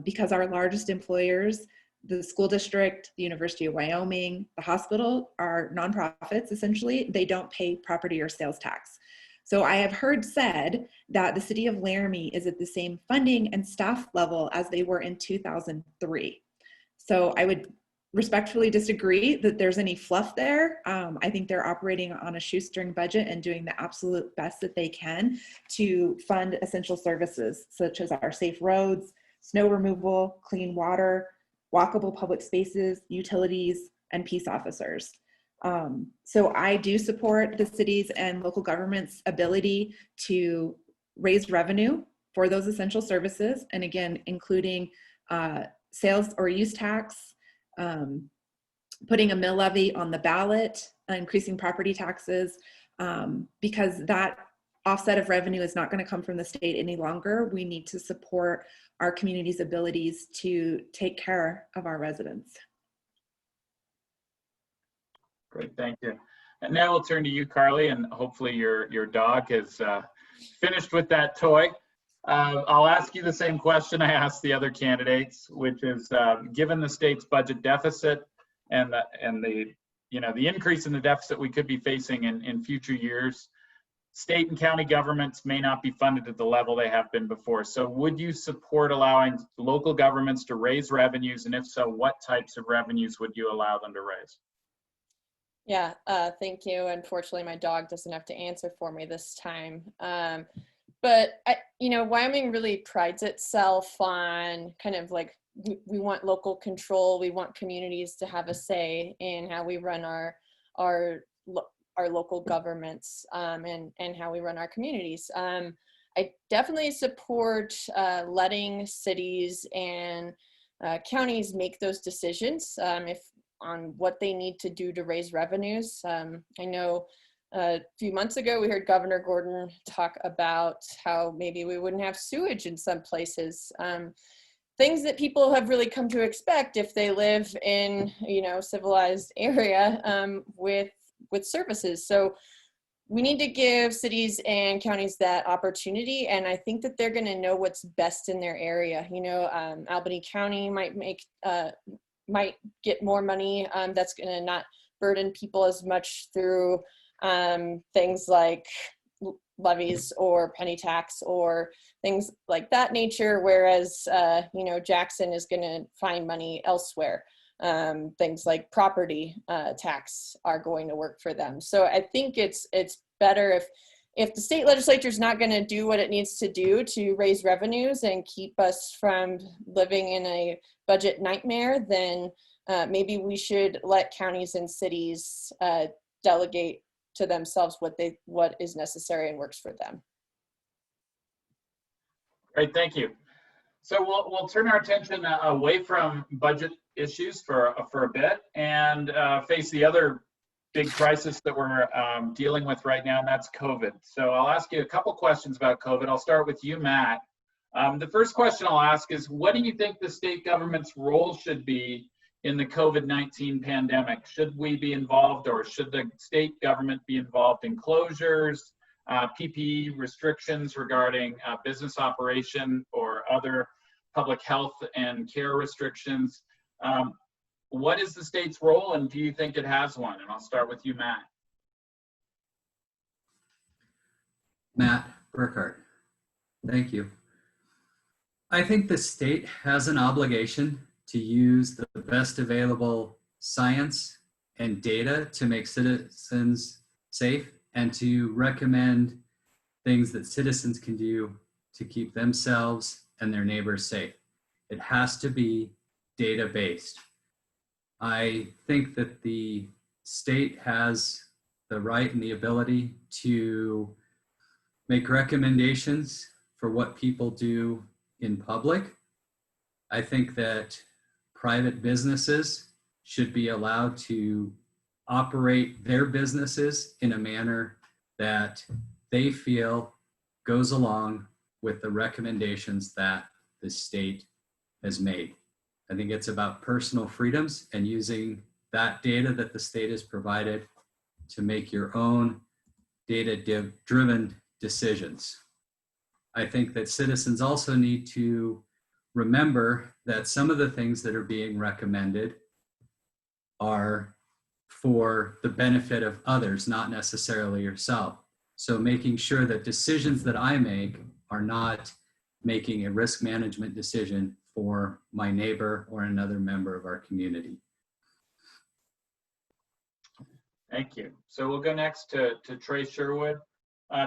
because our largest employers, the school district, the University of Wyoming, the hospital, are nonprofits essentially. They don't pay property or sales tax. So I have heard said that the city of Laramie is at the same funding and staff level as they were in 2003. So I would respectfully disagree that there's any fluff there. I think they're operating on a shoestring budget and doing the absolute best that they can to fund essential services such as our safe roads, snow removal, clean water, walkable public spaces, utilities, and peace officers. So I do support the cities and local government's ability to raise revenue for those essential services. And again, including sales or use tax, putting a mill levy on the ballot, increasing property taxes, because that offset of revenue is not going to come from the state any longer. We need to support our community's abilities to take care of our residents. Great, thank you. And now we'll turn to you, Carly, and hopefully your dog is finished with that toy. I'll ask you the same question I asked the other candidates, which is, given the state's budget deficit and the increase in the deficit we could be facing in future years, state and county governments may not be funded at the level they have been before. So would you support allowing local governments to raise revenues? And if so, what types of revenues would you allow them to raise? Yeah, thank you. Unfortunately, my dog doesn't have to answer for me this time. But Wyoming really prides itself on kind of like, we want local control. We want communities to have a say in how we run our local governments, and how we run our communities. I definitely support letting cities and counties make those decisions on what they need to do to raise revenues. I know a few months ago, we heard Governor Gordon talk about how maybe we wouldn't have sewage in some places. Things that people have really come to expect if they live in, civilized area with services. So we need to give cities and counties that opportunity. And I think that they're going to know what's best in their area. Albany County might get more money that's going to not burden people as much through things like levies or penny tax or things like that nature, whereas Jackson is going to find money elsewhere. Things like property tax are going to work for them. So I think it's better if the state legislature is not going to do what it needs to do to raise revenues and keep us from living in a budget nightmare, then maybe we should let counties and cities delegate to themselves what is necessary and works for them. Great, thank you. So we'll turn our attention away from budget issues for a bit and face the other big crisis that we're dealing with right now, and that's COVID. So I'll ask you a couple questions about COVID. I'll start with you, Matt. The first question I'll ask is, what do you think the state government's role should be in the COVID-19 pandemic? Should we be involved, or should the state government be involved in closures, PPE restrictions regarding business operation, or other public health and care restrictions? What is the state's role, and do you think it has one? And I'll start with you, Matt. Matt Burkhart, thank you. I think the state has an obligation to use the best available science and data to make citizens safe and to recommend things that citizens can do to keep themselves and their neighbors safe. It has to be data-based. I think that the state has the right and the ability to make recommendations for what people do in public. I think that private businesses should be allowed to operate their businesses in a manner that they feel goes along with the recommendations that the state has made. I think it's about personal freedoms and using that data that the state has provided to make your own data-driven decisions. I think that citizens also need to remember that some of the things that are being recommended are for the benefit of others, not necessarily yourself. So making sure that decisions that I make are not making a risk management decision for my neighbor or another member of our community. Thank you. So we'll go next to Trey Sherwood.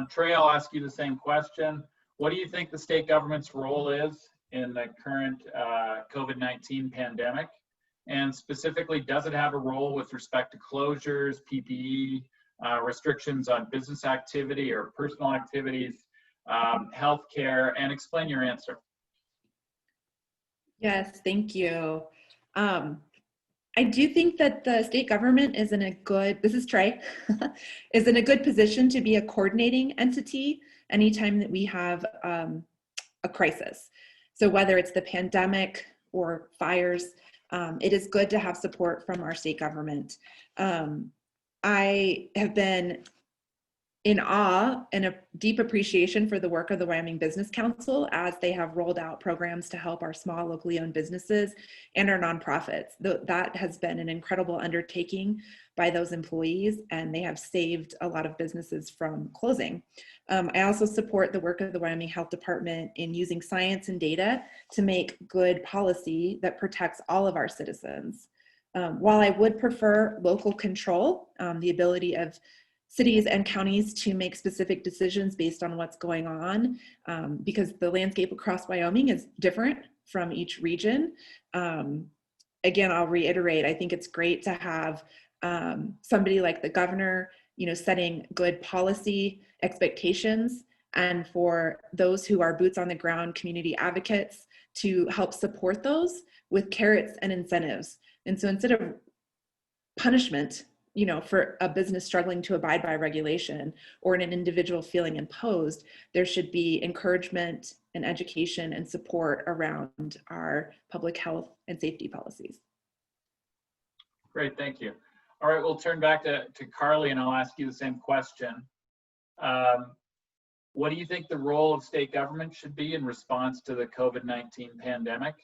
Trey, I'll ask you the same question. What do you think the state government's role is in the current COVID-19 pandemic? And specifically, does it have a role with respect to closures, PPE, restrictions on business activity or personal activities, healthcare, and explain your answer. Yes, thank you. I do think that the state government is in a good, this is Trey, is in a good position to be a coordinating entity anytime that we have a crisis. So whether it's the pandemic or fires, it is good to have support from our state government. I have been in awe and a deep appreciation for the work of the Wyoming Business Council as they have rolled out programs to help our small locally owned businesses and our nonprofits. That has been an incredible undertaking by those employees, and they have saved a lot of businesses from closing. I also support the work of the Wyoming Health Department in using science and data to make good policy that protects all of our citizens. While I would prefer local control, the ability of cities and counties to make specific decisions based on what's going on, because the landscape across Wyoming is different from each region. Again, I'll reiterate, I think it's great to have somebody like the governor, setting good policy expectations, and for those who are boots on the ground community advocates to help support those with carrots and incentives. And so instead of punishment, for a business struggling to abide by regulation or an individual feeling imposed, there should be encouragement and education and support around our public health and safety policies. Great, thank you. All right, we'll turn back to Carly, and I'll ask you the same question. What do you think the role of state government should be in response to the COVID-19 pandemic?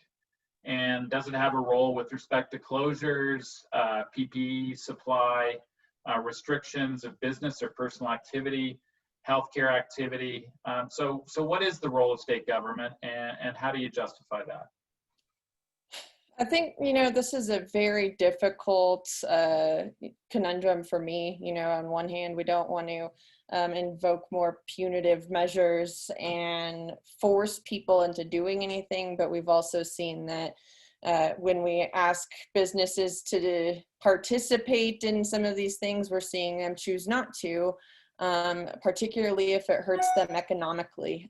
And does it have a role with respect to closures, PPE supply, restrictions of business or personal activity, healthcare activity? So what is the role of state government, and how do you justify that? I think, this is a very difficult conundrum for me. On one hand, we don't want to invoke more punitive measures and force people into doing anything, but we've also seen that when we ask businesses to participate in some of these things, we're seeing them choose not to, particularly if it hurts them economically.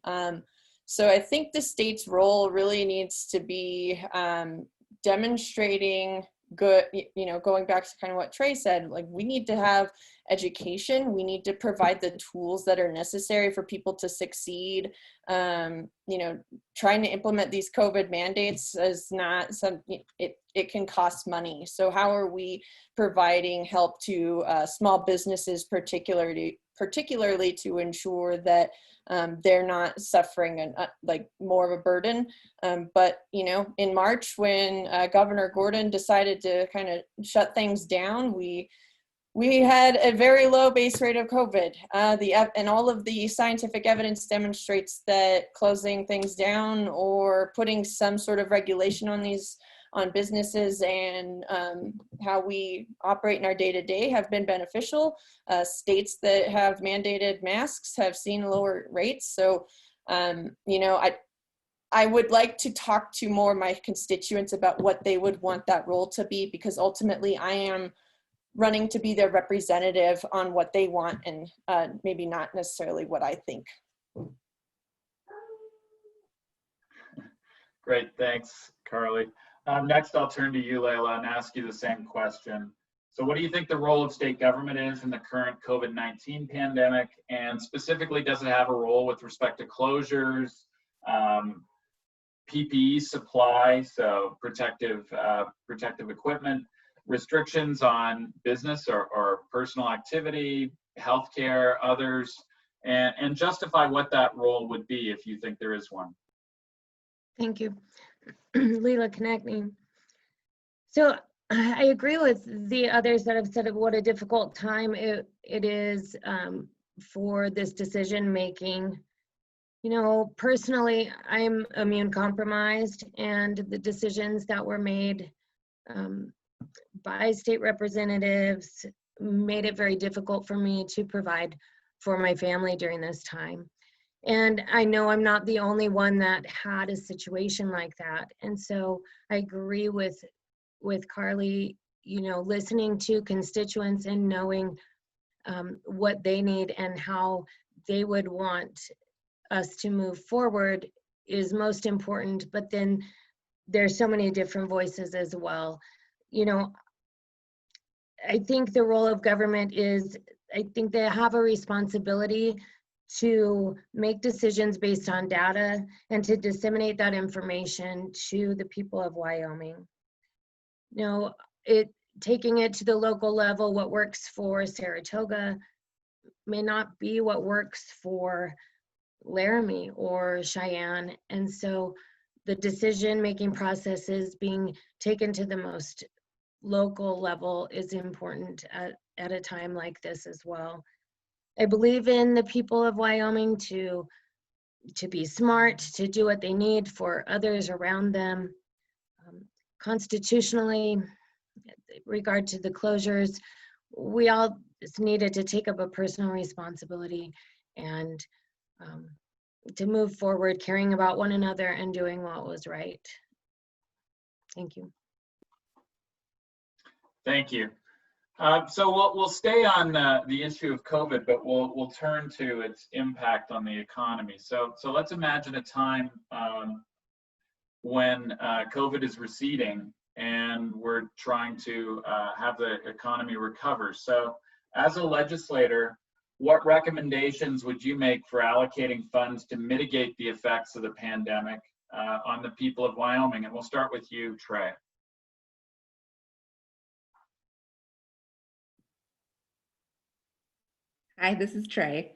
So I think the state's role really needs to be demonstrating good, going back to kind of what Trey said, like we need to have education. We need to provide the tools that are necessary for people to succeed. Trying to implement these COVID mandates is not something, it can cost money. So how are we providing help to small businesses, particularly to ensure that they're not suffering like more of a burden. But, in March, when Governor Gordon decided to kind of shut things down, we had a very low base rate of COVID. And all of the scientific evidence demonstrates that closing things down or putting some sort of regulation on businesses and how we operate in our day-to-day have been beneficial. States that have mandated masks have seen lower rates. So, I would like to talk to more of my constituents about what they would want that role to be, because ultimately I am running to be their representative on what they want and maybe not necessarily what I think. Great, thanks, Carly. Next, I'll turn to you, Layla, and ask you the same question. So what do you think the role of state government is in the current COVID-19 pandemic? And specifically, does it have a role with respect to closures, PPE supply, so protective equipment, restrictions on business or personal activity, healthcare, others, and justify what that role would be if you think there is one? Thank you. Leela connecting. So I agree with the others that have said what a difficult time it is for this decision making. Personally, I'm immune compromised, and the decisions that were made by state representatives made it very difficult for me to provide for my family during this time. And I know I'm not the only one that had a situation like that. And so I agree with with Carly, listening to constituents and knowing what they need and how they would want us to move forward is most important. But then there's so many different voices as well. I think the role of government is, I think they have a responsibility to make decisions based on data and to disseminate that information to the people of Wyoming. Taking it to the local level, what works for Saratoga may not be what works for Laramie or Cheyenne. And so the decision-making processes being taken to the most local level is important at a time like this as well. I believe in the people of Wyoming to be smart, to do what they need for others around them. Constitutionally, regard to the closures, we all just needed to take up a personal responsibility and to move forward, caring about one another and doing what was right. Thank you. Thank you. So we'll stay on the issue of COVID, but we'll turn to its impact on the economy. So let's imagine a time when COVID is receding and we're trying to have the economy recover. So as a legislator, what recommendations would you make for allocating funds to mitigate the effects of the pandemic on the people of Wyoming? And we'll start with you, Trey. Hi, this is Trey.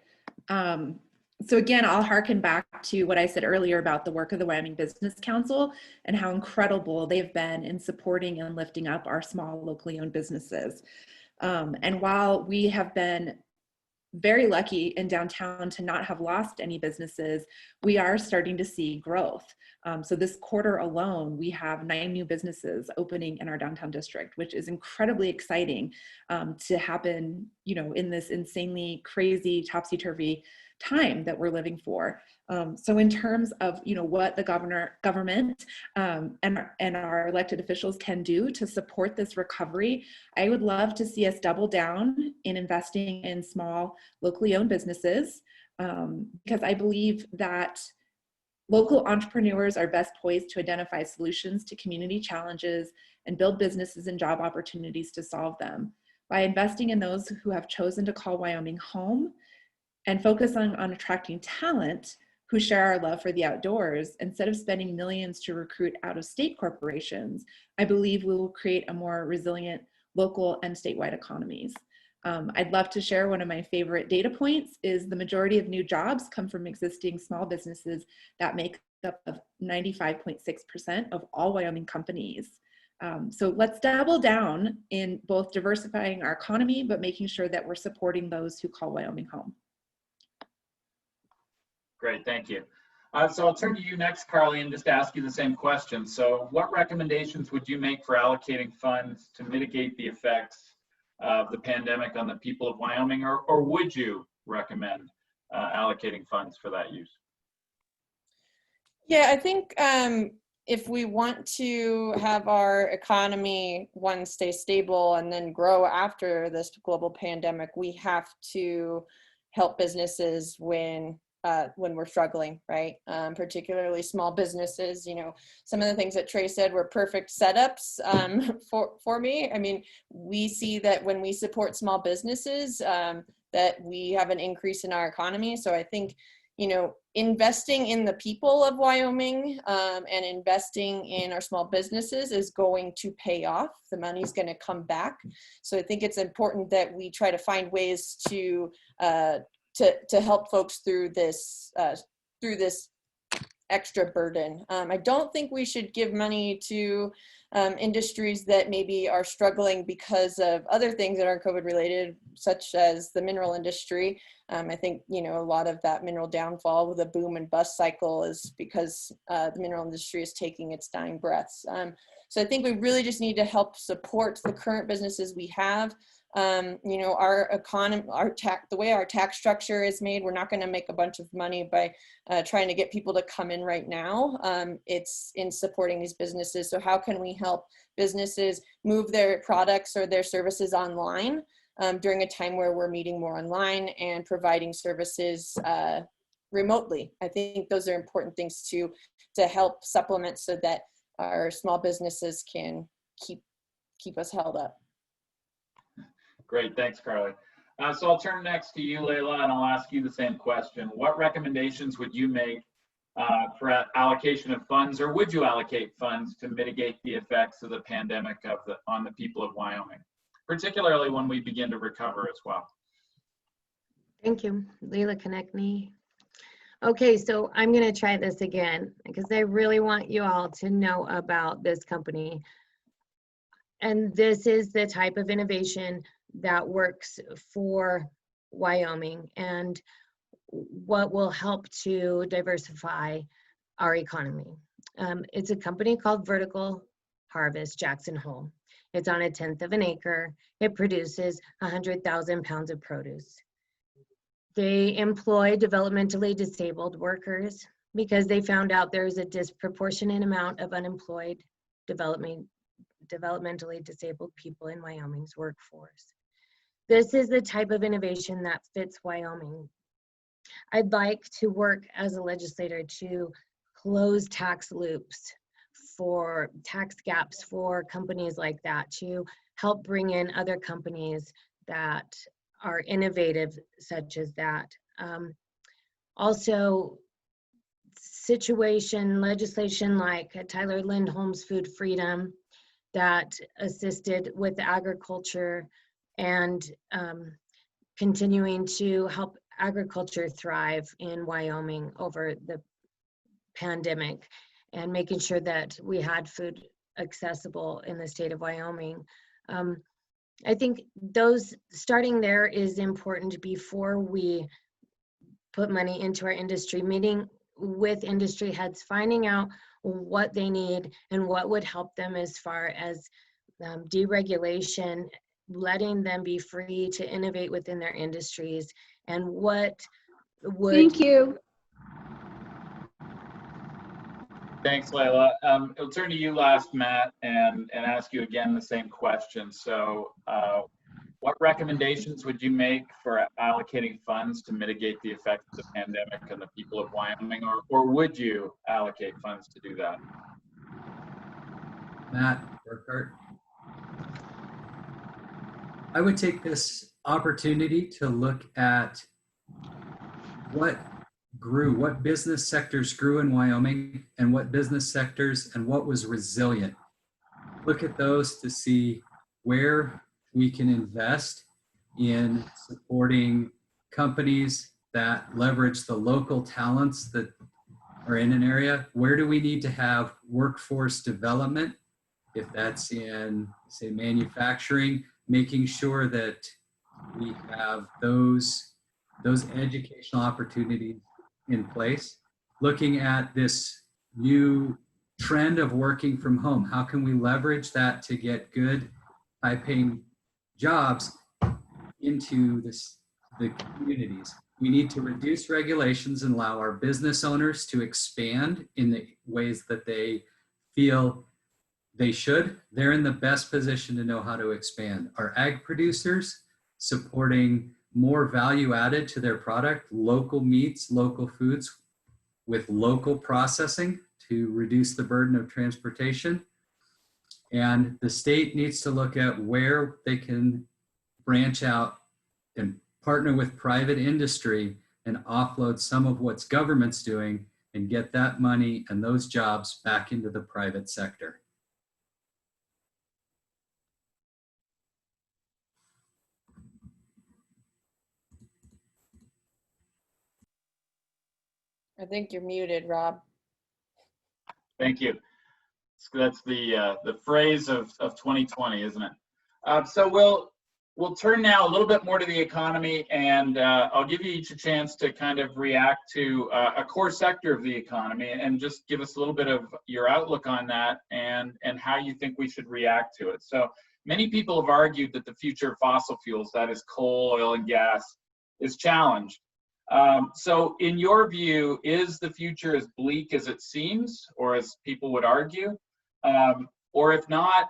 So again, I'll harken back to what I said earlier about the work of the Wyoming Business Council and how incredible they've been in supporting and lifting up our small locally owned businesses. And while we have been very lucky in downtown to not have lost any businesses, we are starting to see growth. So this quarter alone, we have 9 new businesses opening in our downtown district, which is incredibly exciting to happen, in this insanely crazy topsy-turvy time that we're living for. So in terms of, what the government and our elected officials can do to support this recovery, I would love to see us double down in investing in small, locally owned businesses, because I believe that local entrepreneurs are best poised to identify solutions to community challenges and build businesses and job opportunities to solve them. By investing in those who have chosen to call Wyoming home and focus on attracting talent who share our love for the outdoors, instead of spending millions to recruit out-of-state corporations, I believe we will create a more resilient local and statewide economies. I'd love to share one of my favorite data points is the majority of new jobs come from existing small businesses that make up of 95.6% of all Wyoming companies. So let's double down in both diversifying our economy, but making sure that we're supporting those who call Wyoming home. Great, thank you. So I'll turn to you next, Carly, and just ask you the same question. So what recommendations would you make for allocating funds to mitigate the effects of the pandemic on the people of Wyoming, or would you recommend allocating funds for that use? Yeah, I think if we want to have our economy, one, stay stable and then grow after this global pandemic, we have to help businesses when we're struggling, right? Particularly small businesses. Some of the things that Trey said were perfect setups for me. I mean, we see that when we support small businesses, that we have an increase in our economy. So I think, investing in the people of Wyoming and investing in our small businesses is going to pay off. The money's going to come back. So I think it's important that we try to find ways to help folks through this extra burden. I don't think we should give money to industries that maybe are struggling because of other things that are COVID related, such as the mineral industry. I think, a lot of that mineral downfall with a boom and bust cycle is because the mineral industry is taking its dying breaths. So I think we really just need to help support the current businesses we have. You know, our economy, the way our tax structure is made, we're not going to make a bunch of money by trying to get people to come in right now. It's in supporting these businesses. So how can we help businesses move their products or their services online during a time where we're meeting more online and providing services remotely? I think those are important things to help supplement so that our small businesses can keep us held up. Great, thanks, Carly. So I'll turn next to you, Layla, and I'll ask you the same question. What recommendations would you make for allocation of funds, or would you allocate funds to mitigate the effects of the pandemic on the people of Wyoming, particularly when we begin to recover as well? Thank you, Layla Konechny. Okay, so I'm gonna try this again because I really want you all to know about this company. And this is the type of innovation that works for Wyoming and what will help to diversify our economy. It's a company called Vertical Harvest Jackson Hole. It's on 1/10 of an acre. It produces 100,000 pounds of produce. They employ developmentally disabled workers because they found out there's a disproportionate amount of unemployed developmentally disabled people in Wyoming's workforce. This is the type of innovation that fits Wyoming. I'd like to work as a legislator to close tax loops for tax gaps for companies like that, to help bring in other companies that are innovative such as that. Also, legislation like Tyler Lindholm's Food Freedom that assisted with agriculture and continuing to help agriculture thrive in Wyoming over the pandemic and making sure that we had food accessible in the state of Wyoming. I think starting there is important before we put money into our industry, meeting with industry heads, finding out what they need and what would help them as far as deregulation, letting them be free to innovate within their industries, and what would— Thank you. Thanks, Layla. I'll turn to you last, Matt, and ask you again the same question. So what recommendations would you make for allocating funds to mitigate the effects of the pandemic on the people of Wyoming, or would you allocate funds to do that? Matt Burkhart. I would take this opportunity to look at what business sectors grew in Wyoming and what business sectors and what was resilient. Look at those to see where we can invest in supporting companies that leverage the local talents that are in an area. Where do we need to have workforce development? If that's in, say, manufacturing, making sure that we have those educational opportunities in place. Looking at this new trend of working from home, how can we leverage that to get good, high-paying jobs into the communities? We need to reduce regulations and allow our business owners to expand in the ways that they feel they should. They're in the best position to know how to expand. Our ag producers supporting more value added to their product, local meats, local foods with local processing to reduce the burden of transportation. And the state needs to look at where they can branch out and partner with private industry and offload some of what's government's doing and get that money and those jobs back into the private sector. I think you're muted, Rob. Thank you. So that's the phrase of 2020, isn't it? So we'll turn now a little bit more to the economy, and I'll give you each a chance to kind of react to a core sector of the economy and just give us a little bit of your outlook on that and how you think we should react to it. So many people have argued that the future of fossil fuels, that is coal, oil, and gas, is challenged. So in your view, is the future as bleak as it seems, or as people would argue? Or if not,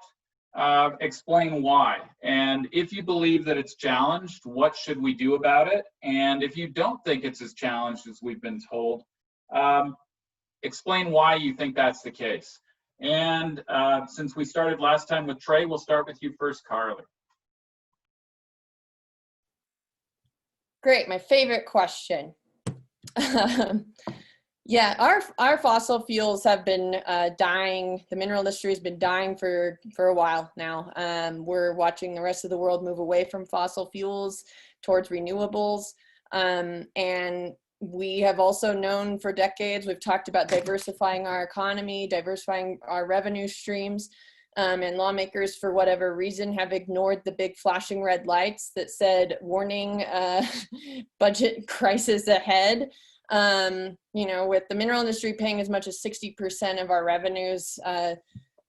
explain why. And if you believe that it's challenged, what should we do about it? And if you don't think it's as challenged as we've been told, explain why you think that's the case. And since we started last time with Trey, we'll start with you first, Carly. Great, my favorite question. Yeah, our fossil fuels have been dying. The mineral industry has been dying for a while now. We're watching the rest of the world move away from fossil fuels towards renewables. And we have also known for decades, we've talked about diversifying our economy, diversifying our revenue streams. And lawmakers, for whatever reason, have ignored the big flashing red lights that said, warning, budget crisis ahead. You know, with the mineral industry paying as much as 60% of our revenues,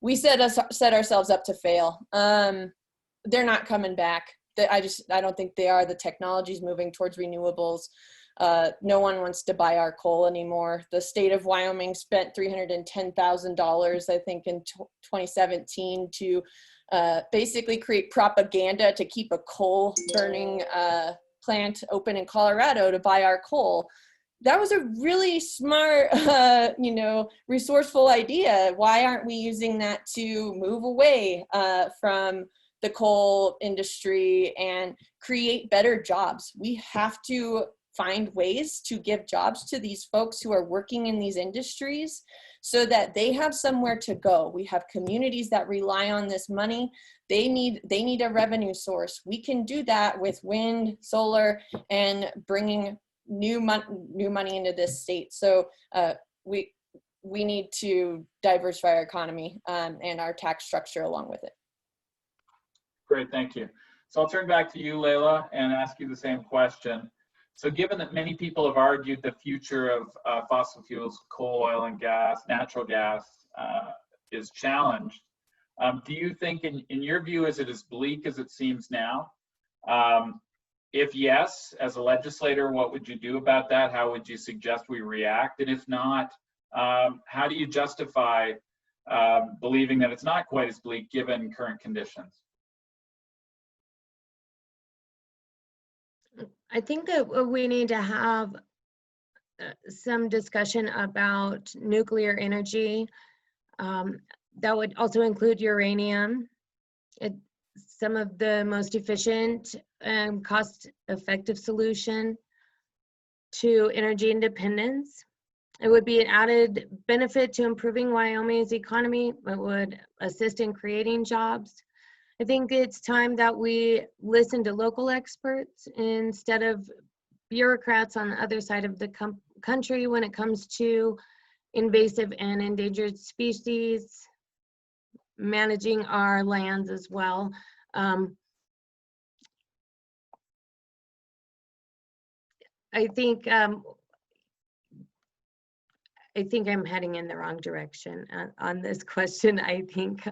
we set ourselves up to fail. They're not coming back. I don't think they are. The technology's moving towards renewables. No one wants to buy our coal anymore. The state of Wyoming spent $310,000, I think, in 2017 to basically create propaganda to keep a coal burning plant open in Colorado to buy our coal. That was a really smart, you know, resourceful idea. Why aren't we using that to move away from the coal industry and create better jobs? We have to find ways to give jobs to these folks who are working in these industries so that they have somewhere to go. We have communities that rely on this money. They need a revenue source. We can do that with wind, solar, and bringing new money into this state. So we need to diversify our economy and our tax structure along with it. Great, thank you. So I'll turn back to you, Layla, and ask you the same question. So given that many people have argued the future of fossil fuels, coal, oil, and gas, natural gas, is challenged, do you think, in your view, is it as bleak as it seems now? If yes, as a legislator, what would you do about that? How would you suggest we react? And if not, how do you justify believing that it's not quite as bleak given current conditions? I think that we need to have some discussion about nuclear energy. That would also include uranium. It's some of the most efficient and cost-effective solution to energy independence. It would be an added benefit to improving Wyoming's economy. It would assist in creating jobs. I think it's time that we listen to local experts instead of bureaucrats on the other side of the country when it comes to invasive and endangered species, managing our lands as well. I think I'm heading in the wrong direction on this question. I think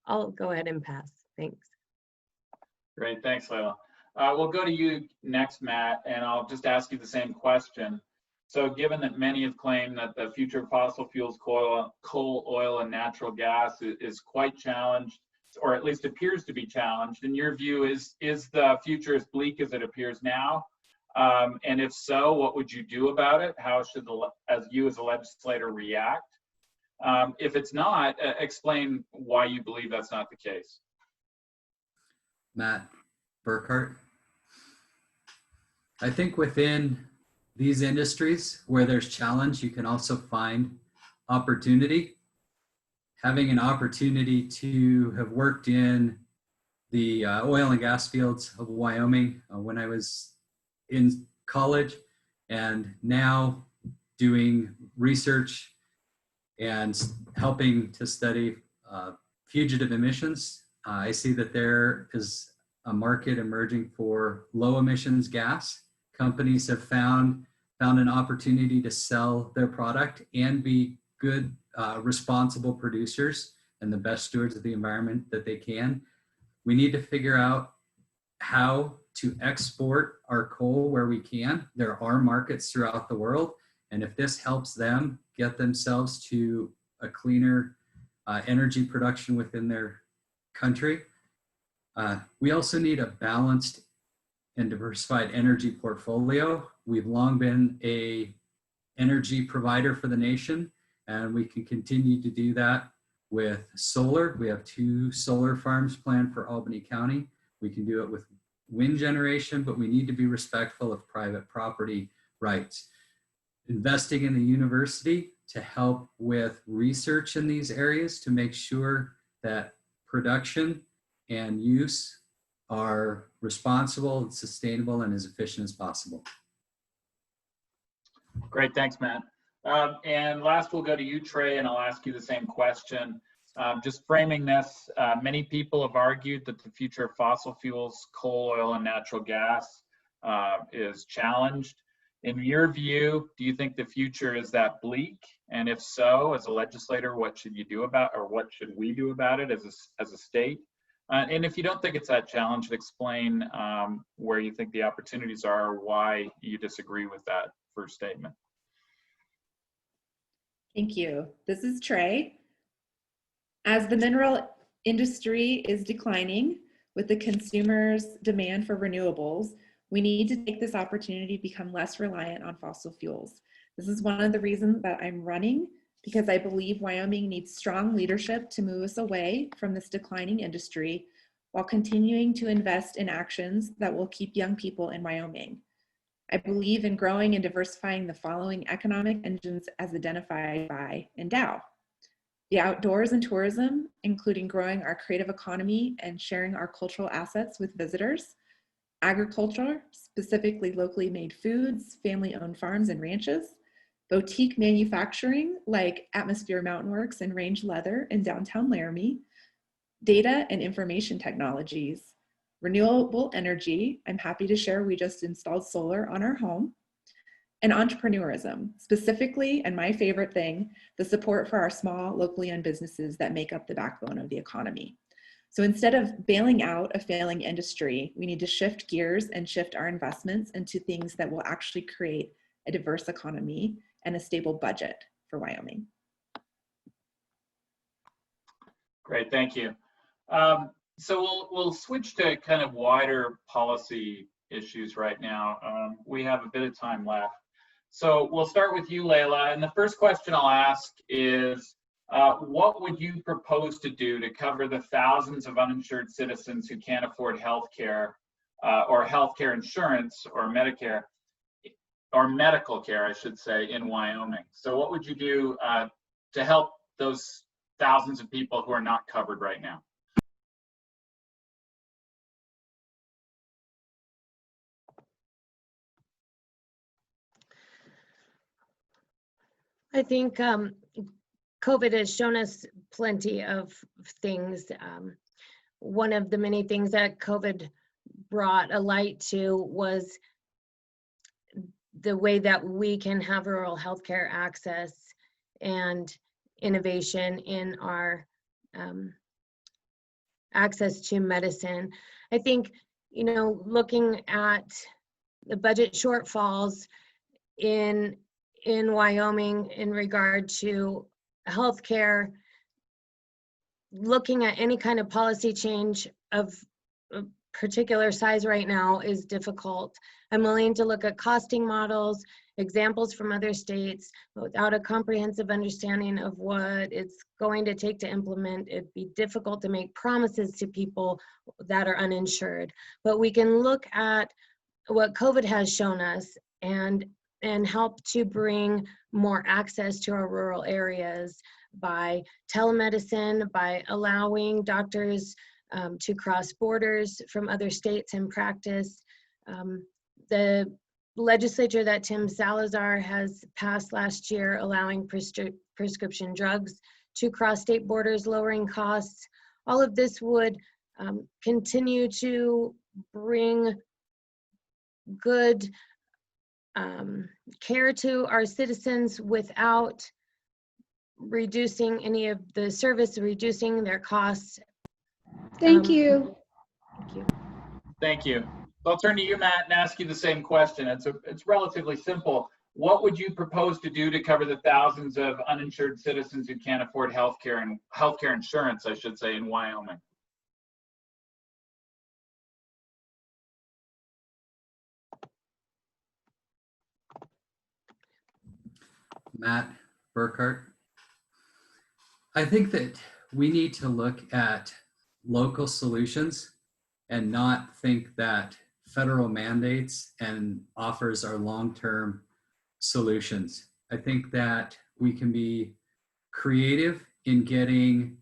I'll go ahead and pass. Thanks. Great, thanks, Layla. We'll go to you next, Matt, and I'll just ask you the same question. So given that many have claimed that the future of fossil fuels, coal, oil, and natural gas is quite challenged, or at least appears to be challenged, in your view, is the future as bleak as it appears now? And if so, what would you do about it? How should you as a legislator react? If it's not, explain why you believe that's not the case. Matt Burkhart. I think within these industries where there's challenge, you can also find opportunity. Having an opportunity to have worked in the oil and gas fields of Wyoming when I was in college, and now doing research and helping to study fugitive emissions, I see that there is a market emerging for low emissions gas. Companies have found an opportunity to sell their product and be good, responsible producers and the best stewards of the environment that they can. We need to figure out how to export our coal where we can. There are markets throughout the world, and if this helps them get themselves to a cleaner energy production within their country. We also need a balanced and diversified energy portfolio. We've long been a energy provider for the nation, and we can continue to do that with solar. We have 2 solar farms planned for Albany County. We can do it with wind generation, but we need to be respectful of private property rights. Investing in the university to help with research in these areas to make sure that production and use are responsible and sustainable and as efficient as possible. Great, thanks, Matt. And last, we'll go to you, Trey, and I'll ask you the same question. Just framing this, many people have argued that the future of fossil fuels, coal, oil, and natural gas is challenged. In your view, do you think the future is that bleak? And if so, as a legislator, what should you do about, or what should we do about it as a state? And if you don't think it's that challenged, explain where you think the opportunities are, or why you disagree with that first statement. Thank you. This is Trey. As the mineral industry is declining with the consumer's demand for renewables, we need to take this opportunity to become less reliant on fossil fuels. This is one of the reasons that I'm running, because I believe Wyoming needs strong leadership to move us away from this declining industry while continuing to invest in actions that will keep young people in Wyoming. I believe in growing and diversifying the following economic engines as identified by Endow: the outdoors and tourism, including growing our creative economy and sharing our cultural assets with visitors; agriculture, specifically locally made foods, family-owned farms and ranches; boutique manufacturing like Atmosphere Mountain Works and Range Leather in downtown Laramie; data and information technologies; renewable energy. I'm happy to share we just installed solar on our home; and entrepreneurism, specifically, and my favorite thing, the support for our small, locally owned businesses that make up the backbone of the economy. So instead of bailing out a failing industry, we need to shift gears and shift our investments into things that will actually create a diverse economy and a stable budget for Wyoming. Great, thank you. So we'll switch to kind of wider policy issues right now. We have a bit of time left. So we'll start with you, Layla. And the first question I'll ask is, what would you propose to do to cover the thousands of uninsured citizens who can't afford health care or healthcare insurance or Medicare, or medical care, I should say, in Wyoming? So what would you do to help those thousands of people who are not covered right now? I think COVID has shown us plenty of things. One of the many things that COVID brought a light to was the way that we can have rural healthcare access and innovation in our access to medicine. I think, you know, looking at the budget shortfalls in Wyoming in regard to healthcare, looking at any kind of policy change of a particular size right now is difficult. I'm willing to look at costing models, examples from other states, but without a comprehensive understanding of what it's going to take to implement, it'd be difficult to make promises to people that are uninsured. But we can look at what COVID has shown us and help to bring more access to our rural areas by telemedicine, by allowing doctors to cross borders from other states and practice. The legislature that Tim Salazar has passed last year, allowing prescription drugs to cross state borders, lowering costs, all of this would continue to bring good care to our citizens without reducing any of the service, reducing their costs. Thank Um, you. Thank you. Thank you. So I'll turn to you, Matt, and ask you the same question. It's relatively simple. What would you propose to do to cover the thousands of uninsured citizens who can't afford healthcare and healthcare insurance, I should say, in Wyoming? Matt Burkhart. I think that we need to look at local solutions and not think that federal mandates and offers are long-term solutions. I think that we can be creative in getting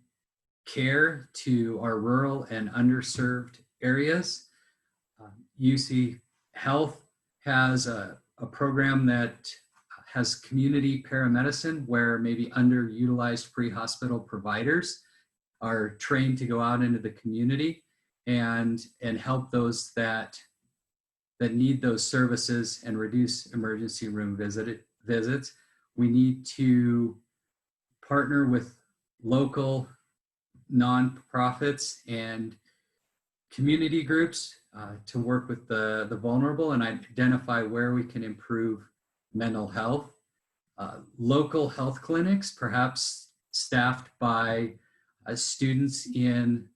care to our rural and underserved areas. UC Health has a program that has community paramedicine where maybe underutilized pre-hospital providers are trained to go out into the community and help those that need those services and reduce emergency room visits. We need to partner with local nonprofits and community groups to work with the vulnerable and identify where we can improve mental health. Local health clinics, perhaps staffed by students in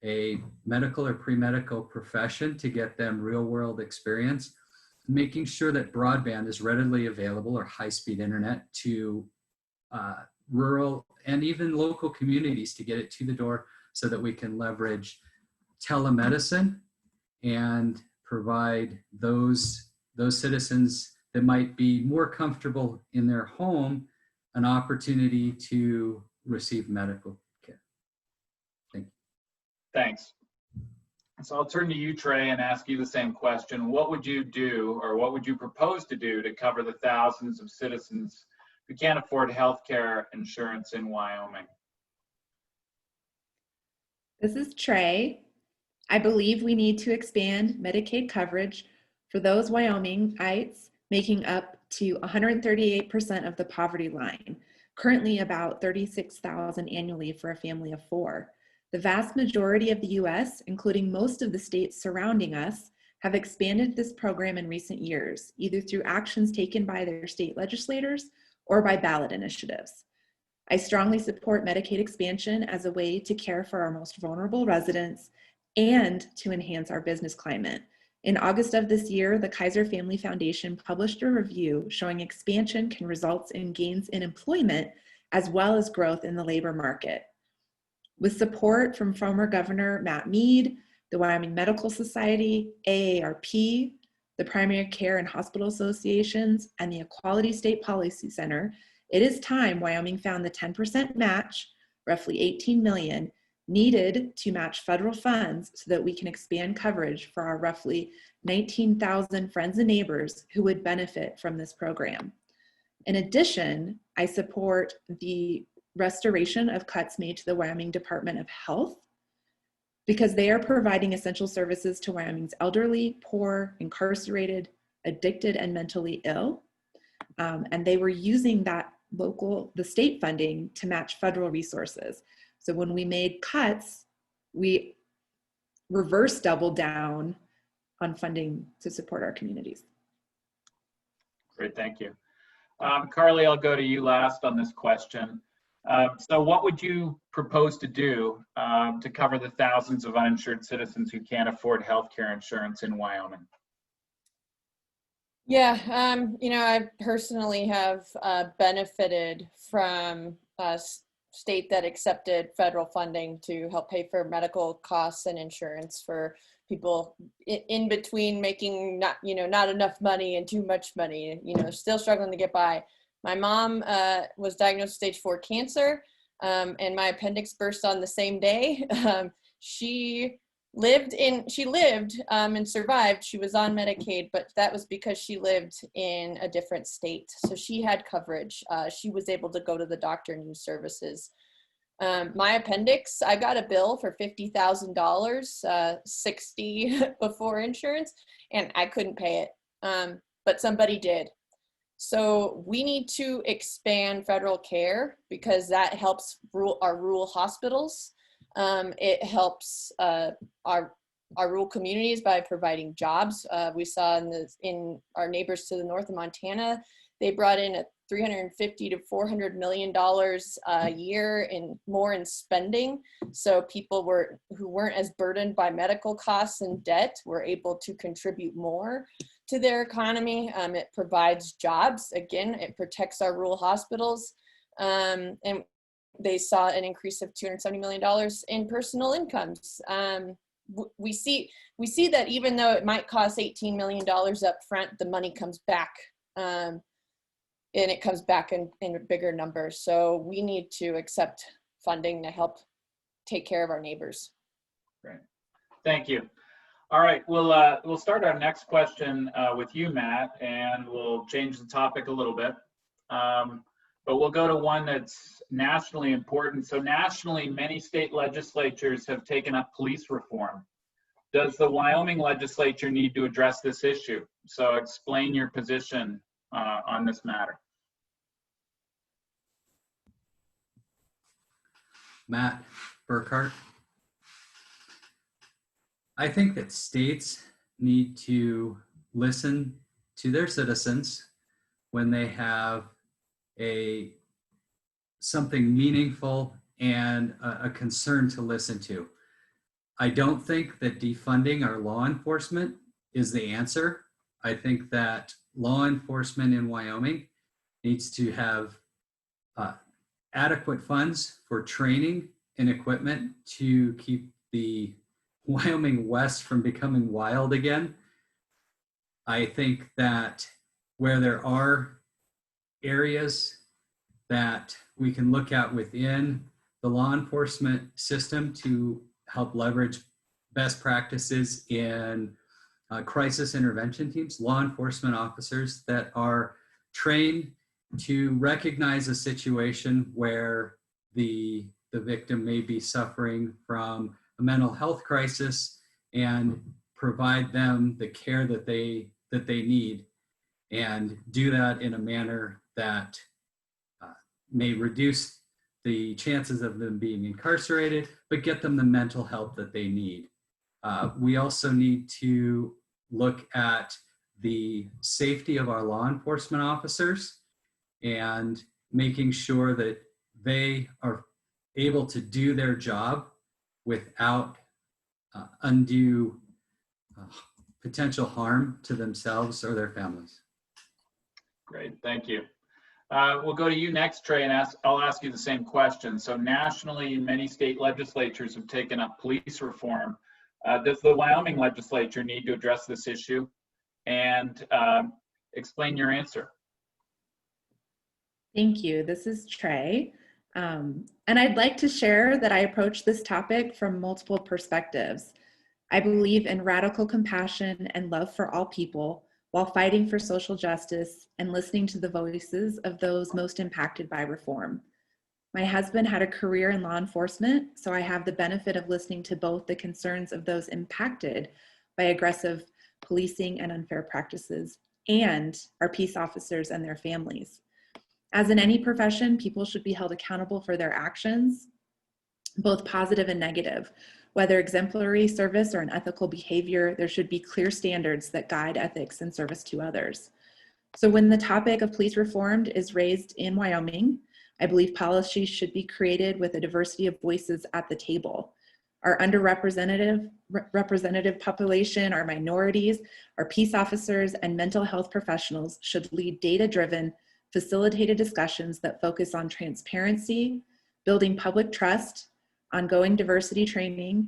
a medical or pre-medical profession to get them real-world experience, making sure that broadband is readily available or high-speed internet to rural and even local communities to get it to the door so that we can leverage telemedicine and provide those citizens that might be more comfortable in their home an opportunity to receive medical care. Thank you. Thanks. So I'll turn to you, Trey, and ask you the same question. What would you do, or what would you propose to do to cover the thousands of citizens who can't afford health care insurance in Wyoming? This is Trey. I believe we need to expand Medicaid coverage for those Wyomingites making up to 138% of the poverty line, currently about $36,000 annually for a family of 4. The vast majority of the US, including most of the states surrounding us, have expanded this program in recent years, either through actions taken by their state legislators or by ballot initiatives. I strongly support Medicaid expansion as a way to care for our most vulnerable residents and to enhance our business climate. In August of this year, the Kaiser Family Foundation published a review showing expansion can result in gains in employment as well as growth in the labor market. With support from former Governor Matt Mead, the Wyoming Medical Society, AARP, the Primary Care and Hospital Associations, and the Equality State Policy Center, it is time Wyoming found the 10% match, roughly $18 million, needed to match federal funds so that we can expand coverage for our roughly 19,000 friends and neighbors who would benefit from this program. In addition, I support the restoration of cuts made to the Wyoming Department of Health because they are providing essential services to Wyoming's elderly, poor, incarcerated, addicted, and mentally ill. And they were using that the state funding to match federal resources. So when we made cuts, we reverse doubled down on funding to support our communities. Great, thank you. Carly, I'll go to you last on this question. So what would you propose to do to cover the thousands of uninsured citizens who can't afford healthcare insurance in Wyoming? Yeah, I personally have benefited from a state that accepted federal funding to help pay for medical costs and insurance for people in between making not enough money and too much money, still struggling to get by. My mom was diagnosed with stage 4 cancer, and my appendix burst on the same day. She lived and survived. She was on Medicaid, but that was because she lived in a different state. So she had coverage. She was able to go to the doctor and use services. My appendix, I got a bill for $50,000, 60 before insurance, and I couldn't pay it. But somebody did. So we need to expand federal care because that helps our rural hospitals. It helps our rural communities by providing jobs. We saw in our neighbors to the north of Montana, they brought in $350 to $400 million a year more in spending. So people who weren't as burdened by medical costs and debt were able to contribute more to their economy. It provides jobs. Again, it protects our rural hospitals. And they saw an increase of $270 million in personal incomes. We see that even though it might cost $18 million up front, the money comes back. And it comes back in bigger numbers. So we need to accept funding to help take care of our neighbors. Great, thank you. All right, we'll start our next question with you, Matt, and we'll change the topic a little bit. But we'll go to one that's nationally important. So nationally, many state legislatures have taken up police reform. Does the Wyoming legislature need to address this issue? So explain your position on this matter. Matt Burkhart. I think that states need to listen to their citizens when they have something meaningful and a concern to listen to. I don't think that defunding our law enforcement is the answer. I think that law enforcement in Wyoming needs to have adequate funds for training and equipment to keep the Wyoming West from becoming wild again. I think that where there are areas that we can look at within the law enforcement system to help leverage best practices in crisis intervention teams, law enforcement officers that are trained to recognize a situation where the victim may be suffering from a mental health crisis and provide them the care that they need, and do that in a manner that may reduce the chances of them being incarcerated, but get them the mental help that they need. We also need to look at the safety of our law enforcement officers and making sure that they are able to do their job without undue potential harm to themselves or their families. Great, thank you. We'll go to you next, Trey, and I'll ask you the same question. So nationally, many state legislatures have taken up police reform. Does the Wyoming legislature need to address this issue? And explain your answer. Thank you. This is Trey. And I'd like to share that I approach this topic from multiple perspectives. I believe in radical compassion and love for all people while fighting for social justice and listening to the voices of those most impacted by reform. My husband had a career in law enforcement, so I have the benefit of listening to both the concerns of those impacted by aggressive policing and unfair practices, and our peace officers and their families. As in any profession, people should be held accountable for their actions, both positive and negative. Whether exemplary service or an ethical behavior, there should be clear standards that guide ethics and service to others. So when the topic of police reform is raised in Wyoming, I believe policies should be created with a diversity of voices at the table. Our underrepresented population, our minorities, our peace officers, and mental health professionals should lead data-driven, facilitated discussions that focus on transparency, building public trust, ongoing diversity training,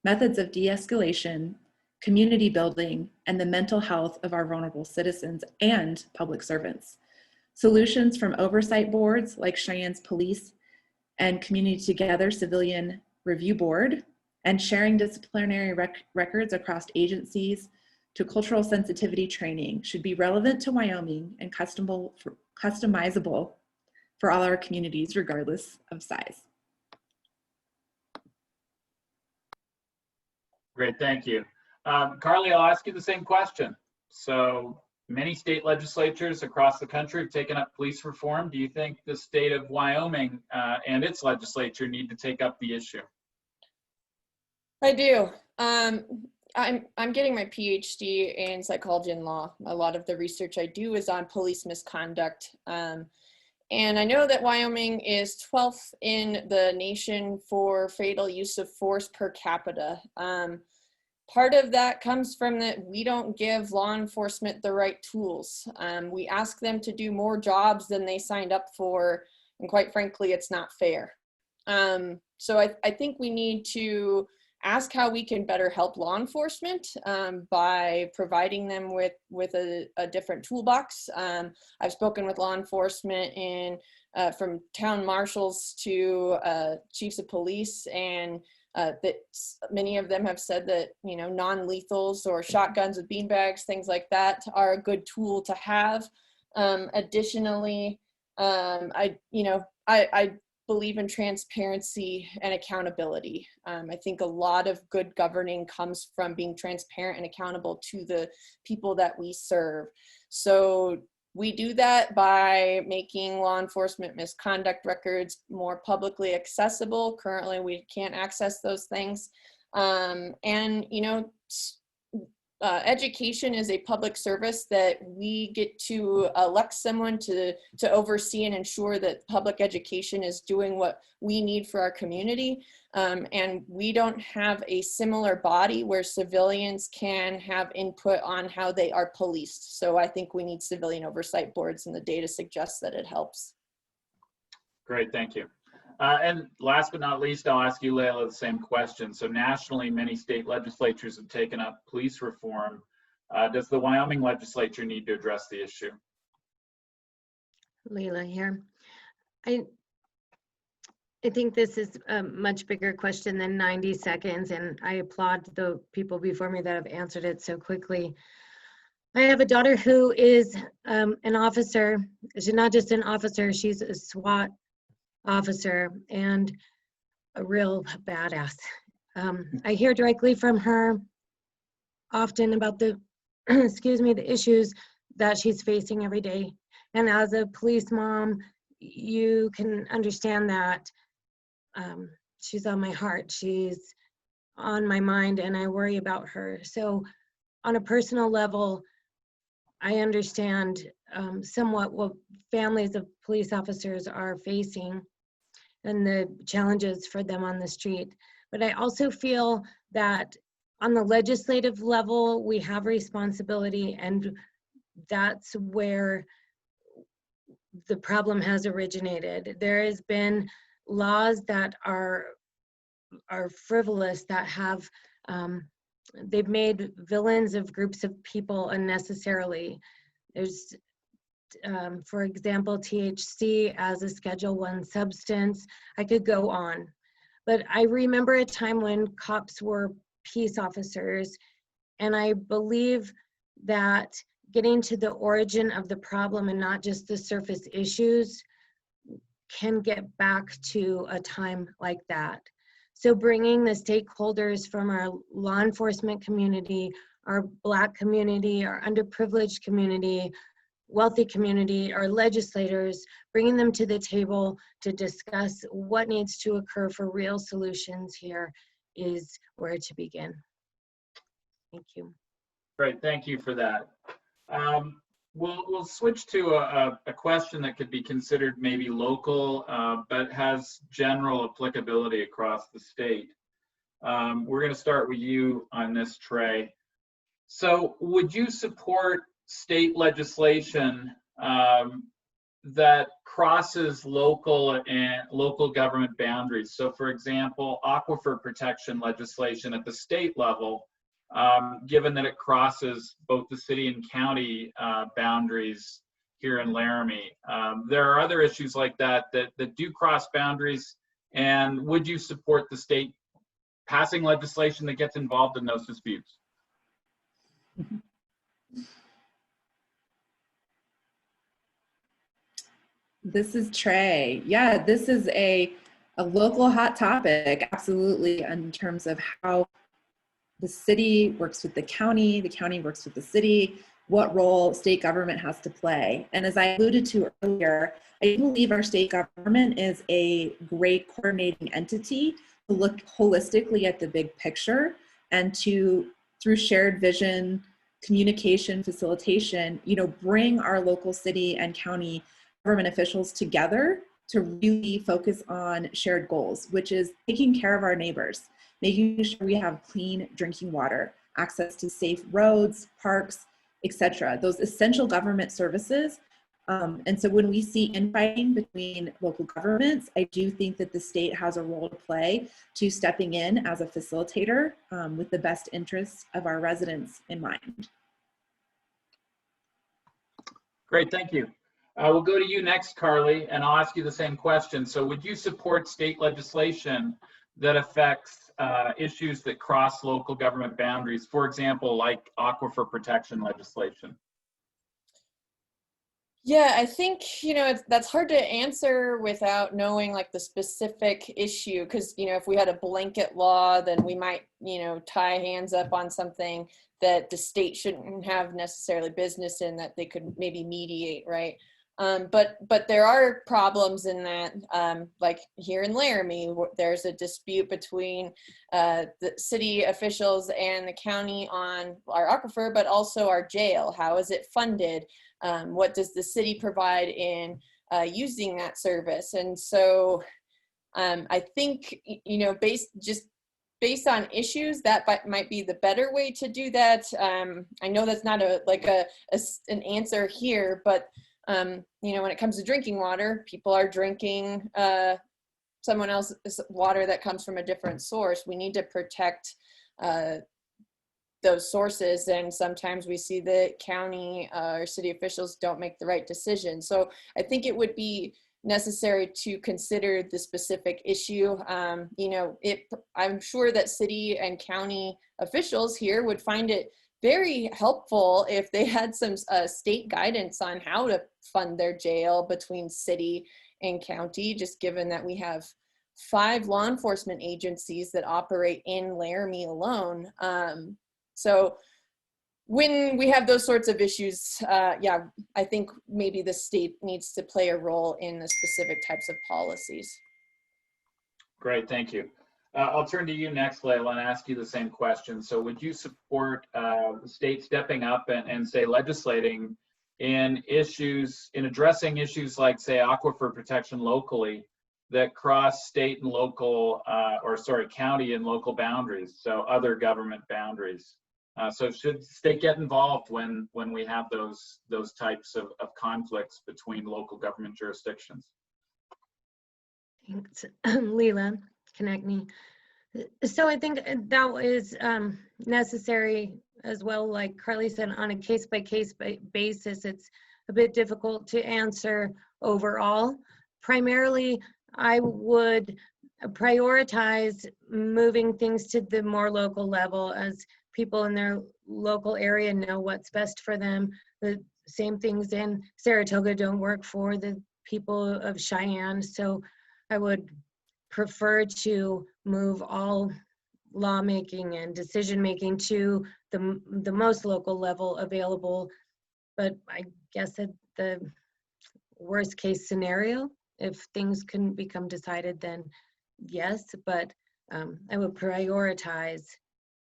methods of de-escalation, community building, and the mental health of our vulnerable citizens and public servants. Solutions from oversight boards like Cheyenne's Police and Community Together Civilian Review Board, and sharing disciplinary records across agencies to cultural sensitivity training should be relevant to Wyoming and customizable for all our communities, regardless of size. Great, thank you. Carly, I'll ask you the same question. So many state legislatures across the country have taken up police reform. Do you think the state of Wyoming and its legislature need to take up the issue? I do. I'm getting my PhD in psychology and law. A lot of the research I do is on police misconduct. And I know that Wyoming is 12th in the nation for fatal use of force per capita. Part of that comes from that we don't give law enforcement the right tools. We ask them to do more jobs than they signed up for, and quite frankly, it's not fair. So I think we need to ask how we can better help law enforcement by providing them with a different toolbox. I've spoken with law enforcement from town marshals to chiefs of police, and that many of them have said that, you know, non-lethals or shotguns with beanbags, things like that, are a good tool to have. Additionally, I believe in transparency and accountability. I think a lot of good governing comes from being transparent and accountable to the people that we serve. So we do that by making law enforcement misconduct records more publicly accessible. Currently, we can't access those things. And, you know, education is a public service that we get to elect someone to oversee and ensure that public education is doing what we need for our community. And we don't have a similar body where civilians can have input on how they are policed. So I think we need civilian oversight boards, and the data suggests that it helps. Great, thank you. And last but not least, I'll ask you, Layla, the same question. So nationally, many state legislatures have taken up police reform. Does the Wyoming legislature need to address the issue? Leila here. I think this is a much bigger question than 90 seconds, and I applaud the people before me that have answered it so quickly. I have a daughter who is an officer. She's not just an officer, she's a SWAT officer and a real badass. I hear directly from her often about the, the issues that she's facing every day. And as a police mom, you can understand that she's on my heart, she's on my mind, and I worry about her. So on a personal level, I understand somewhat what families of police officers are facing and the challenges for them on the street. But I also feel that on the legislative level, we have responsibility, and that's where the problem has originated. There has been laws that are frivolous, that have, they've made villains of groups of people unnecessarily. There's, for example, THC as a Schedule I substance. I could go on. But I remember a time when cops were peace officers, and I believe that getting to the origin of the problem and not just the surface issues can get back to a time like that. So bringing the stakeholders from our law enforcement community, our Black community, our underprivileged community, wealthy community, our legislators, bringing them to the table to discuss what needs to occur for real solutions here is where to begin. Thank you. Great, thank you for that. We'll switch to a question that could be considered maybe local, but has general applicability across the state. We're going to start with you on this, Trey. So would you support state legislation that crosses local government boundaries? So for example, aquifer protection legislation at the state level, given that it crosses both the city and county boundaries here in Laramie. There are other issues like that do cross boundaries, and would you support the state passing legislation that gets involved in those disputes? This is Trey. Yeah, this is a local hot topic, absolutely, in terms of how the city works with the county works with the city. what role state government has to play. And as I alluded to earlier, I believe our state government is a great coordinating entity to look holistically at the big picture and to, through shared vision, communication, facilitation, bring our local city and county government officials together to really focus on shared goals, which is taking care of our neighbors, making sure we have clean drinking water, access to safe roads, parks, etc. Those essential government services. And so when we see infighting between local governments, I do think that the state has a role to play to stepping in as a facilitator with the best interests of our residents in mind. Great, thank you. We'll go to you next, Carly, and I'll ask you the same question. So would you support state legislation that affects issues that cross local government boundaries, for example, like aquifer protection legislation? Yeah, I think, that's hard to answer without knowing like the specific issue. Because, if we had a blanket law, then we might, tie hands up on something that the state shouldn't have necessarily business in, that they could maybe mediate, right? But there are problems in that, like here in Laramie, there's a dispute between the city officials and the county on our aquifer, but also our jail. How is it funded? What does the city provide in using that service? And so I think, based on issues, that might be the better way to do that. I know that's not an answer here, but when it comes to drinking water, people are drinking someone else's water that comes from a different source. We need to protect those sources, and sometimes we see the county or city officials don't make the right decision. So I think it would be necessary to consider the specific issue. I'm sure that city and county officials here would find it very helpful if they had some state guidance on how to fund their jail between city and county, just given that we have 5 law enforcement agencies that operate in Laramie alone. So when we have those sorts of issues, I think maybe the state needs to play a role in the specific types of policies. Great, thank you. I'll turn to you next, Layla, and ask you the same question. So would you support the state stepping up and say legislating in addressing issues like, say, aquifer protection locally that cross state and local, county and local boundaries, so other government boundaries? So should the state get involved when we have those types of conflicts between local government jurisdictions? Thanks. Leela, connect me. So I think that is necessary as well. Like Carly said, on a case-by-case basis, it's a bit difficult to answer overall. Primarily, I would prioritize moving things to the more local level, as people in their local area know what's best for them. The same things in Saratoga don't work for the people of Cheyenne. So I would prefer to move all lawmaking and decision-making to the most local level available. But I guess at the worst case scenario, if things couldn't become decided, then yes, but I would prioritize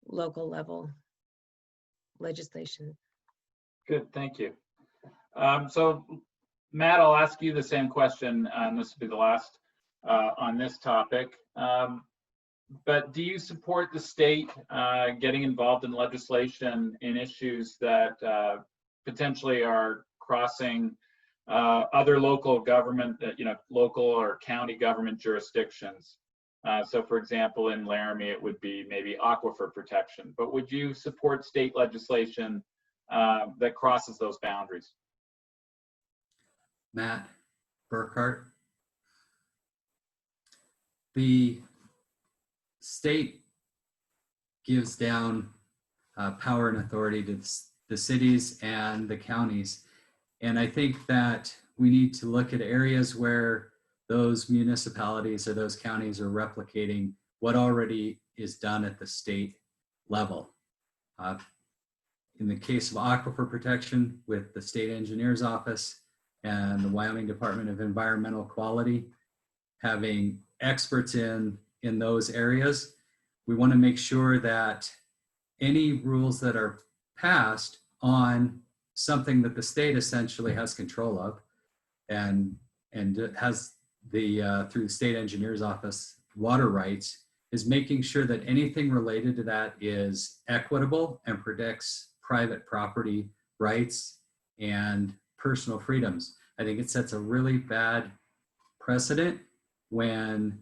local level legislation. Good, thank you. So Matt, I'll ask you the same question, and this will be the last on this topic. But do you support the state getting involved in legislation in issues that potentially are crossing other local government, local or county government jurisdictions? So for example, in Laramie, it would be maybe aquifer protection, but would you support state legislation that crosses those boundaries? Matt Burkhart. The state gives down power and authority to the cities and the counties. And I think that we need to look at areas where those municipalities or those counties are replicating what already is done at the state level. in the case of aquifer protection with the state engineer's office and the Wyoming Department of Environmental Quality, having experts in those areas. We want to make sure that any rules that are passed on something that the state essentially has control of and has the through the state engineer's office water rights, is making sure that anything related to that is equitable and protects private property rights and personal freedoms. I think it sets a really bad precedent when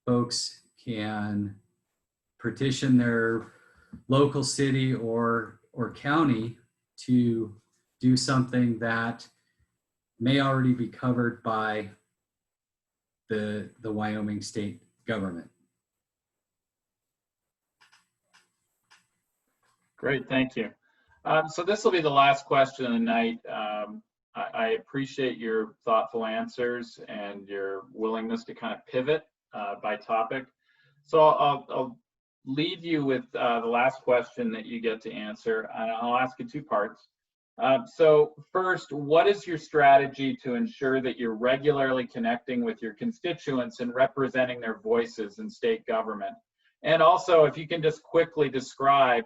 folks can petition their local city or county to do something that may already be covered by the Wyoming state government. Great, thank you. So this will be the last question of the night. I appreciate your thoughtful answers and your willingness to kind of pivot by topic. So I'll leave you with the last question that you get to answer, and I'll ask it two parts. So first, what is your strategy to ensure that you're regularly connecting with your constituents and representing their voices in state government? And also, if you can just quickly describe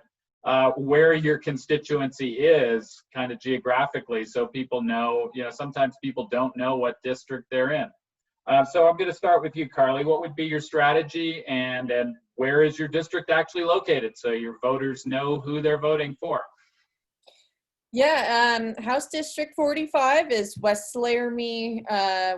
where your constituency is kind of geographically, so people know, sometimes people don't know what district they're in. So I'm going to start with you, Carly. What would be your strategy, and where is your district actually located so your voters know who they're voting for? Yeah, House District 45 is West Laramie,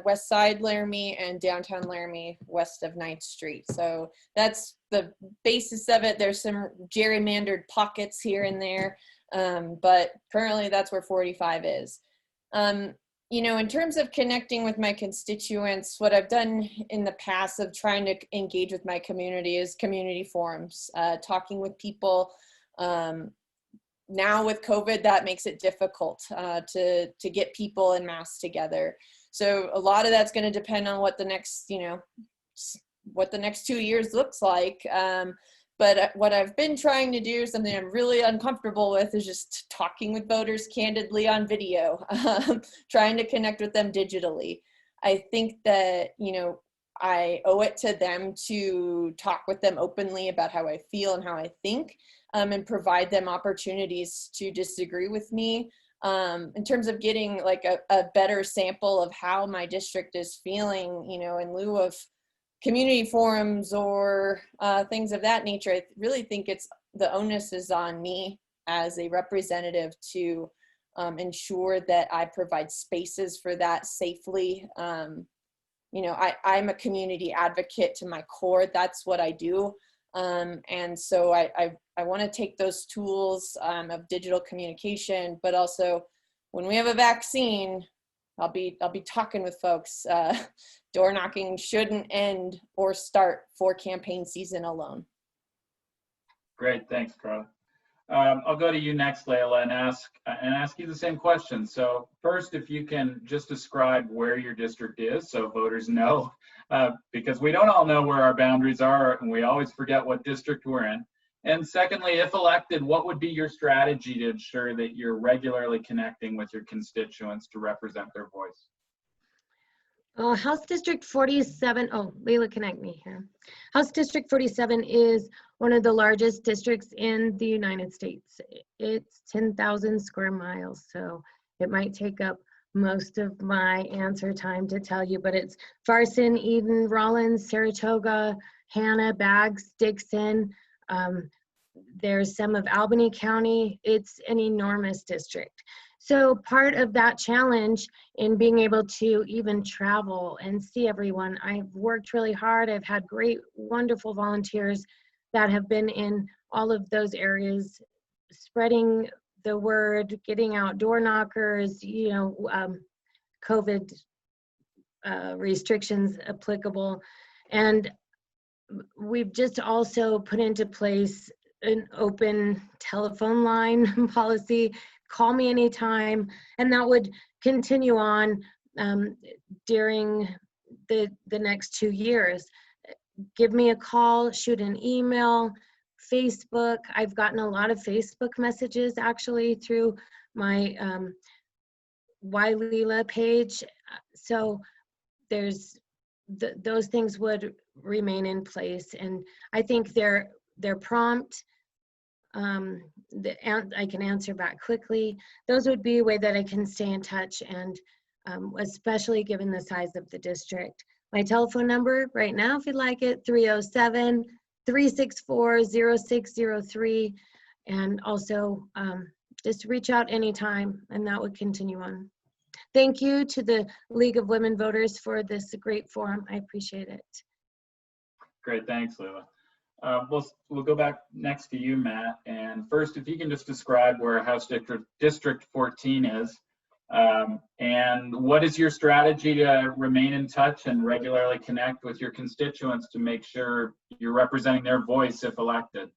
West Side Laramie, and Downtown Laramie, west of 9th Street. So that's the basis of it. There's some gerrymandered pockets here and there, but currently that's where 45 is. In terms of connecting with my constituents, what I've done in the past of trying to engage with my community is community forums, talking with people. Now with COVID, that makes it difficult to get people en masse together. So a lot of that's going to depend on what the next, what the next 2 years looks like. But what I've been trying to do, something I'm really uncomfortable with, is just talking with voters candidly on video, trying to connect with them digitally. I think that, I owe it to them to talk with them openly about how I feel and how I think, and provide them opportunities to disagree with me, in terms of getting like a better sample of how my district is feeling, in lieu of community forums or things of that nature. I really think the onus is on me as a representative to ensure that I provide spaces for that safely. I'm a community advocate to my core. That's what I do. And so I want to take those tools of digital communication, but also when we have a vaccine, I'll be talking with folks. Door knocking shouldn't end or start for campaign season alone. Great, thanks, Carla. I'll go to you next, Layla, and ask you the same question. So first, if you can just describe where your district is so voters know, because we don't all know where our boundaries are and we always forget what district we're in. And secondly, if elected, what would be your strategy to ensure that you're regularly connecting with your constituents to represent their voice? House District 47, Layla, connect me here. House District 47 is one of the largest districts in the United States. It's 10,000 square miles, so it might take up most of my answer time to tell you, but it's Farson, Eden, Rollins, Saratoga, Hanna, Baggs, Dixon. There's some of Albany County. It's an enormous district. So part of that challenge in being able to even travel and see everyone, I've worked really hard. I've had great, wonderful volunteers that have been in all of those areas, spreading the word, getting out door knockers, COVID restrictions applicable. And we've just also put into place an open telephone line policy. Call me anytime, and that would continue on during the next 2 years. Give me a call, shoot an email, Facebook. I've gotten a lot of Facebook messages actually through my Leela page. So there's those things would remain in place, and I think they're prompt. I can answer back quickly. Those would be a way that I can stay in touch, and especially given the size of the district. My telephone number right now, if you'd like it, 307-364-0603. And also just reach out anytime, and that would continue on. Thank you to the League of Women Voters for this great forum. I appreciate it. Great, thanks, Leila. We'll go back next to you, Matt. And first, if you can just describe where House District 14 is, and what is your strategy to remain in touch and regularly connect with your constituents to make sure you're representing their voice if elected?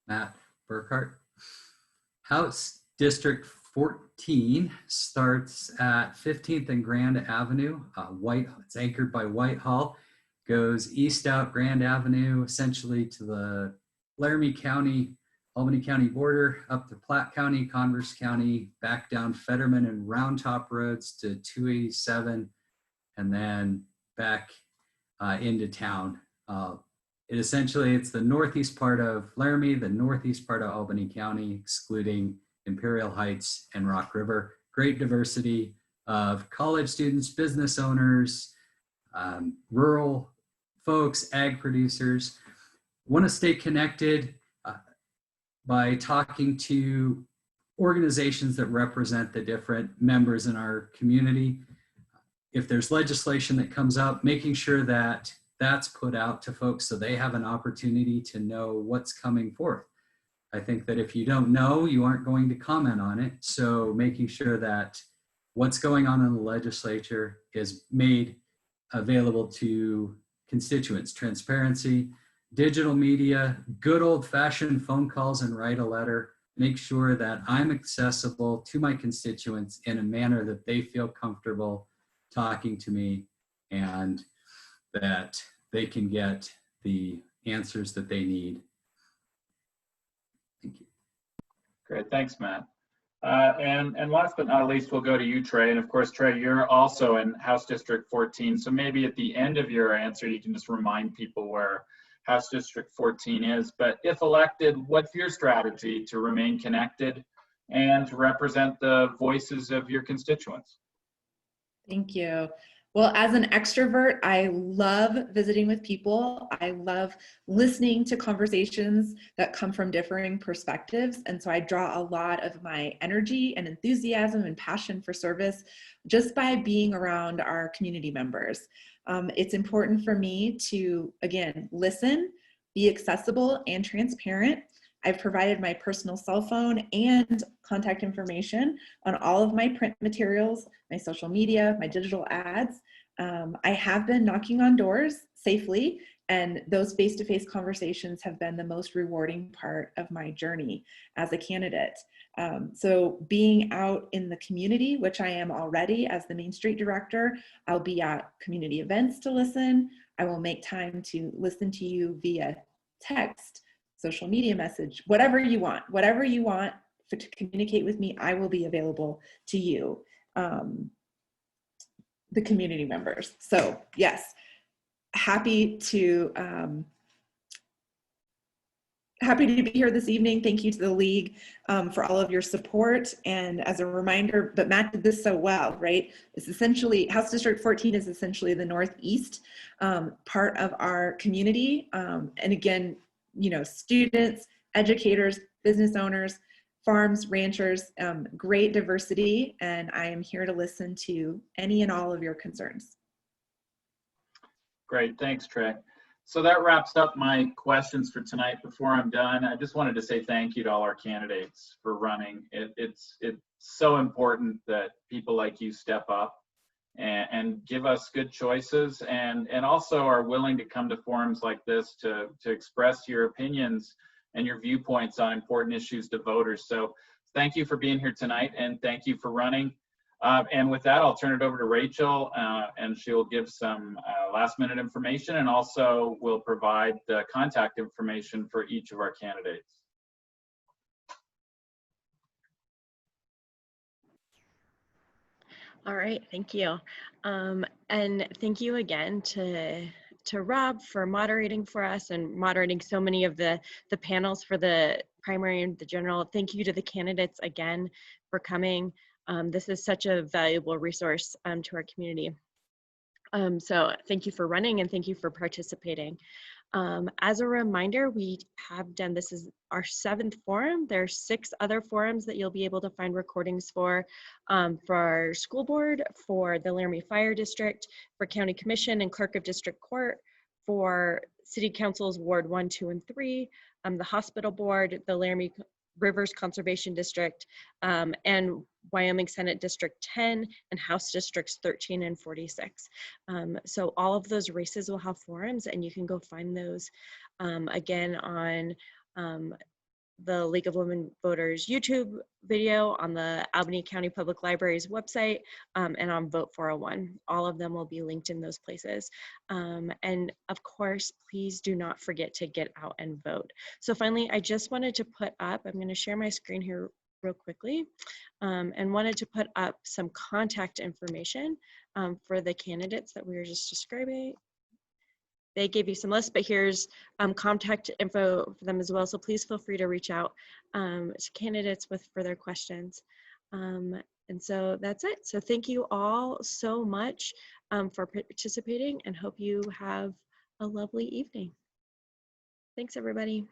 Matt Burkhart. House District 14 starts at 15th and Grand Avenue. It's anchored by Whitehall. Goes east out Grand Avenue, essentially to the Laramie County, Albany County border, up to Platte County, Converse County, back down Fetterman and Round Top roads to 287, and then back into town. It's the northeast part of Laramie, the northeast part of Albany County, excluding Imperial Heights and Rock River. Great diversity of college students, business owners, rural folks, ag producers. Want to stay connected by talking to organizations that represent the different members in our community. If there's legislation that comes up, making sure that that's put out to folks so they have an opportunity to know what's coming forth. I think that if you don't know, you aren't going to comment on it. So making sure that what's going on in the legislature is made available to constituents. Transparency, digital media, good old-fashioned phone calls and write a letter. Make sure that I'm accessible to my constituents in a manner that they feel comfortable talking to me, and that they can get the answers that they need. Thank you. Great, thanks, Matt. And last but not least, we'll go to you, Trey. And of course, Trey, you're also in House District 14. So maybe at the end of your answer, you can just remind people where House District 14 is. But if elected, what's your strategy to remain connected and to represent the voices of your constituents? Thank you. Well, as an extrovert, I love visiting with people. I love listening to conversations that come from differing perspectives. And so I draw a lot of my energy and enthusiasm and passion for service just by being around our community members. It's important for me to, again, listen, be accessible and transparent. I've provided my personal cell phone and contact information on all of my print materials, my social media, my digital ads. I have been knocking on doors safely, and those face-to-face conversations have been the most rewarding part of my journey as a candidate. So being out in the community, which I am already as the Main Street Director, I'll be at community events to listen. I will make time to listen to you via text, social media message, whatever you want to communicate with me, I will be available to you, the community members. So yes, happy to be here this evening. Thank you to the League for all of your support. And as a reminder, but Matt did this so well, right? It's essentially, House District 14 is essentially the northeast part of our community. And again, you know, students, educators, business owners, farms, ranchers, great diversity. And I am here to listen to any and all of your concerns. Great, thanks, Trey. So that wraps up my questions for tonight. Before I'm done, I just wanted to say thank you to all our candidates for running. It's so important that people like you step up and give us good choices, and also are willing to come to forums like this to express your opinions and your viewpoints on important issues to voters. So thank you for being here tonight, and thank you for running. And with that, I'll turn it over to Rachel, and she'll give some last minute information, and also will provide the contact information for each of our candidates. All right, thank you. And thank you again to Rob for moderating for us and moderating so many of the panels for the primary and the general. Thank you to the candidates again for coming. This is such a valuable resource to our community. So thank you for running and thank you for participating. As a reminder, we have done, this is our 7th forum. There are 6 other forums that you'll be able to find recordings for our school board, for the Laramie Fire District, for County Commission and Clerk of District Court, for City Council's Ward 1, 2, and 3, the Hospital Board, the Laramie Rivers Conservation District, and Wyoming Senate District 10 and House Districts 13 and 46. So all of those races will have forums, and you can go find those again on the League of Women Voters YouTube video, on the Albany County Public Library's website, and on Vote 401. All of them will be linked in those places. And of course, please do not forget to get out and vote. So finally, I just wanted to put up, I'm going to share my screen here real quickly, and wanted to put up some contact information for the candidates that we were just describing. They gave you some lists, but here's contact info for them as well. So please feel free to reach out to candidates with further questions. And so that's it. So thank you all so much for participating, and hope you have a lovely evening. Thanks, everybody.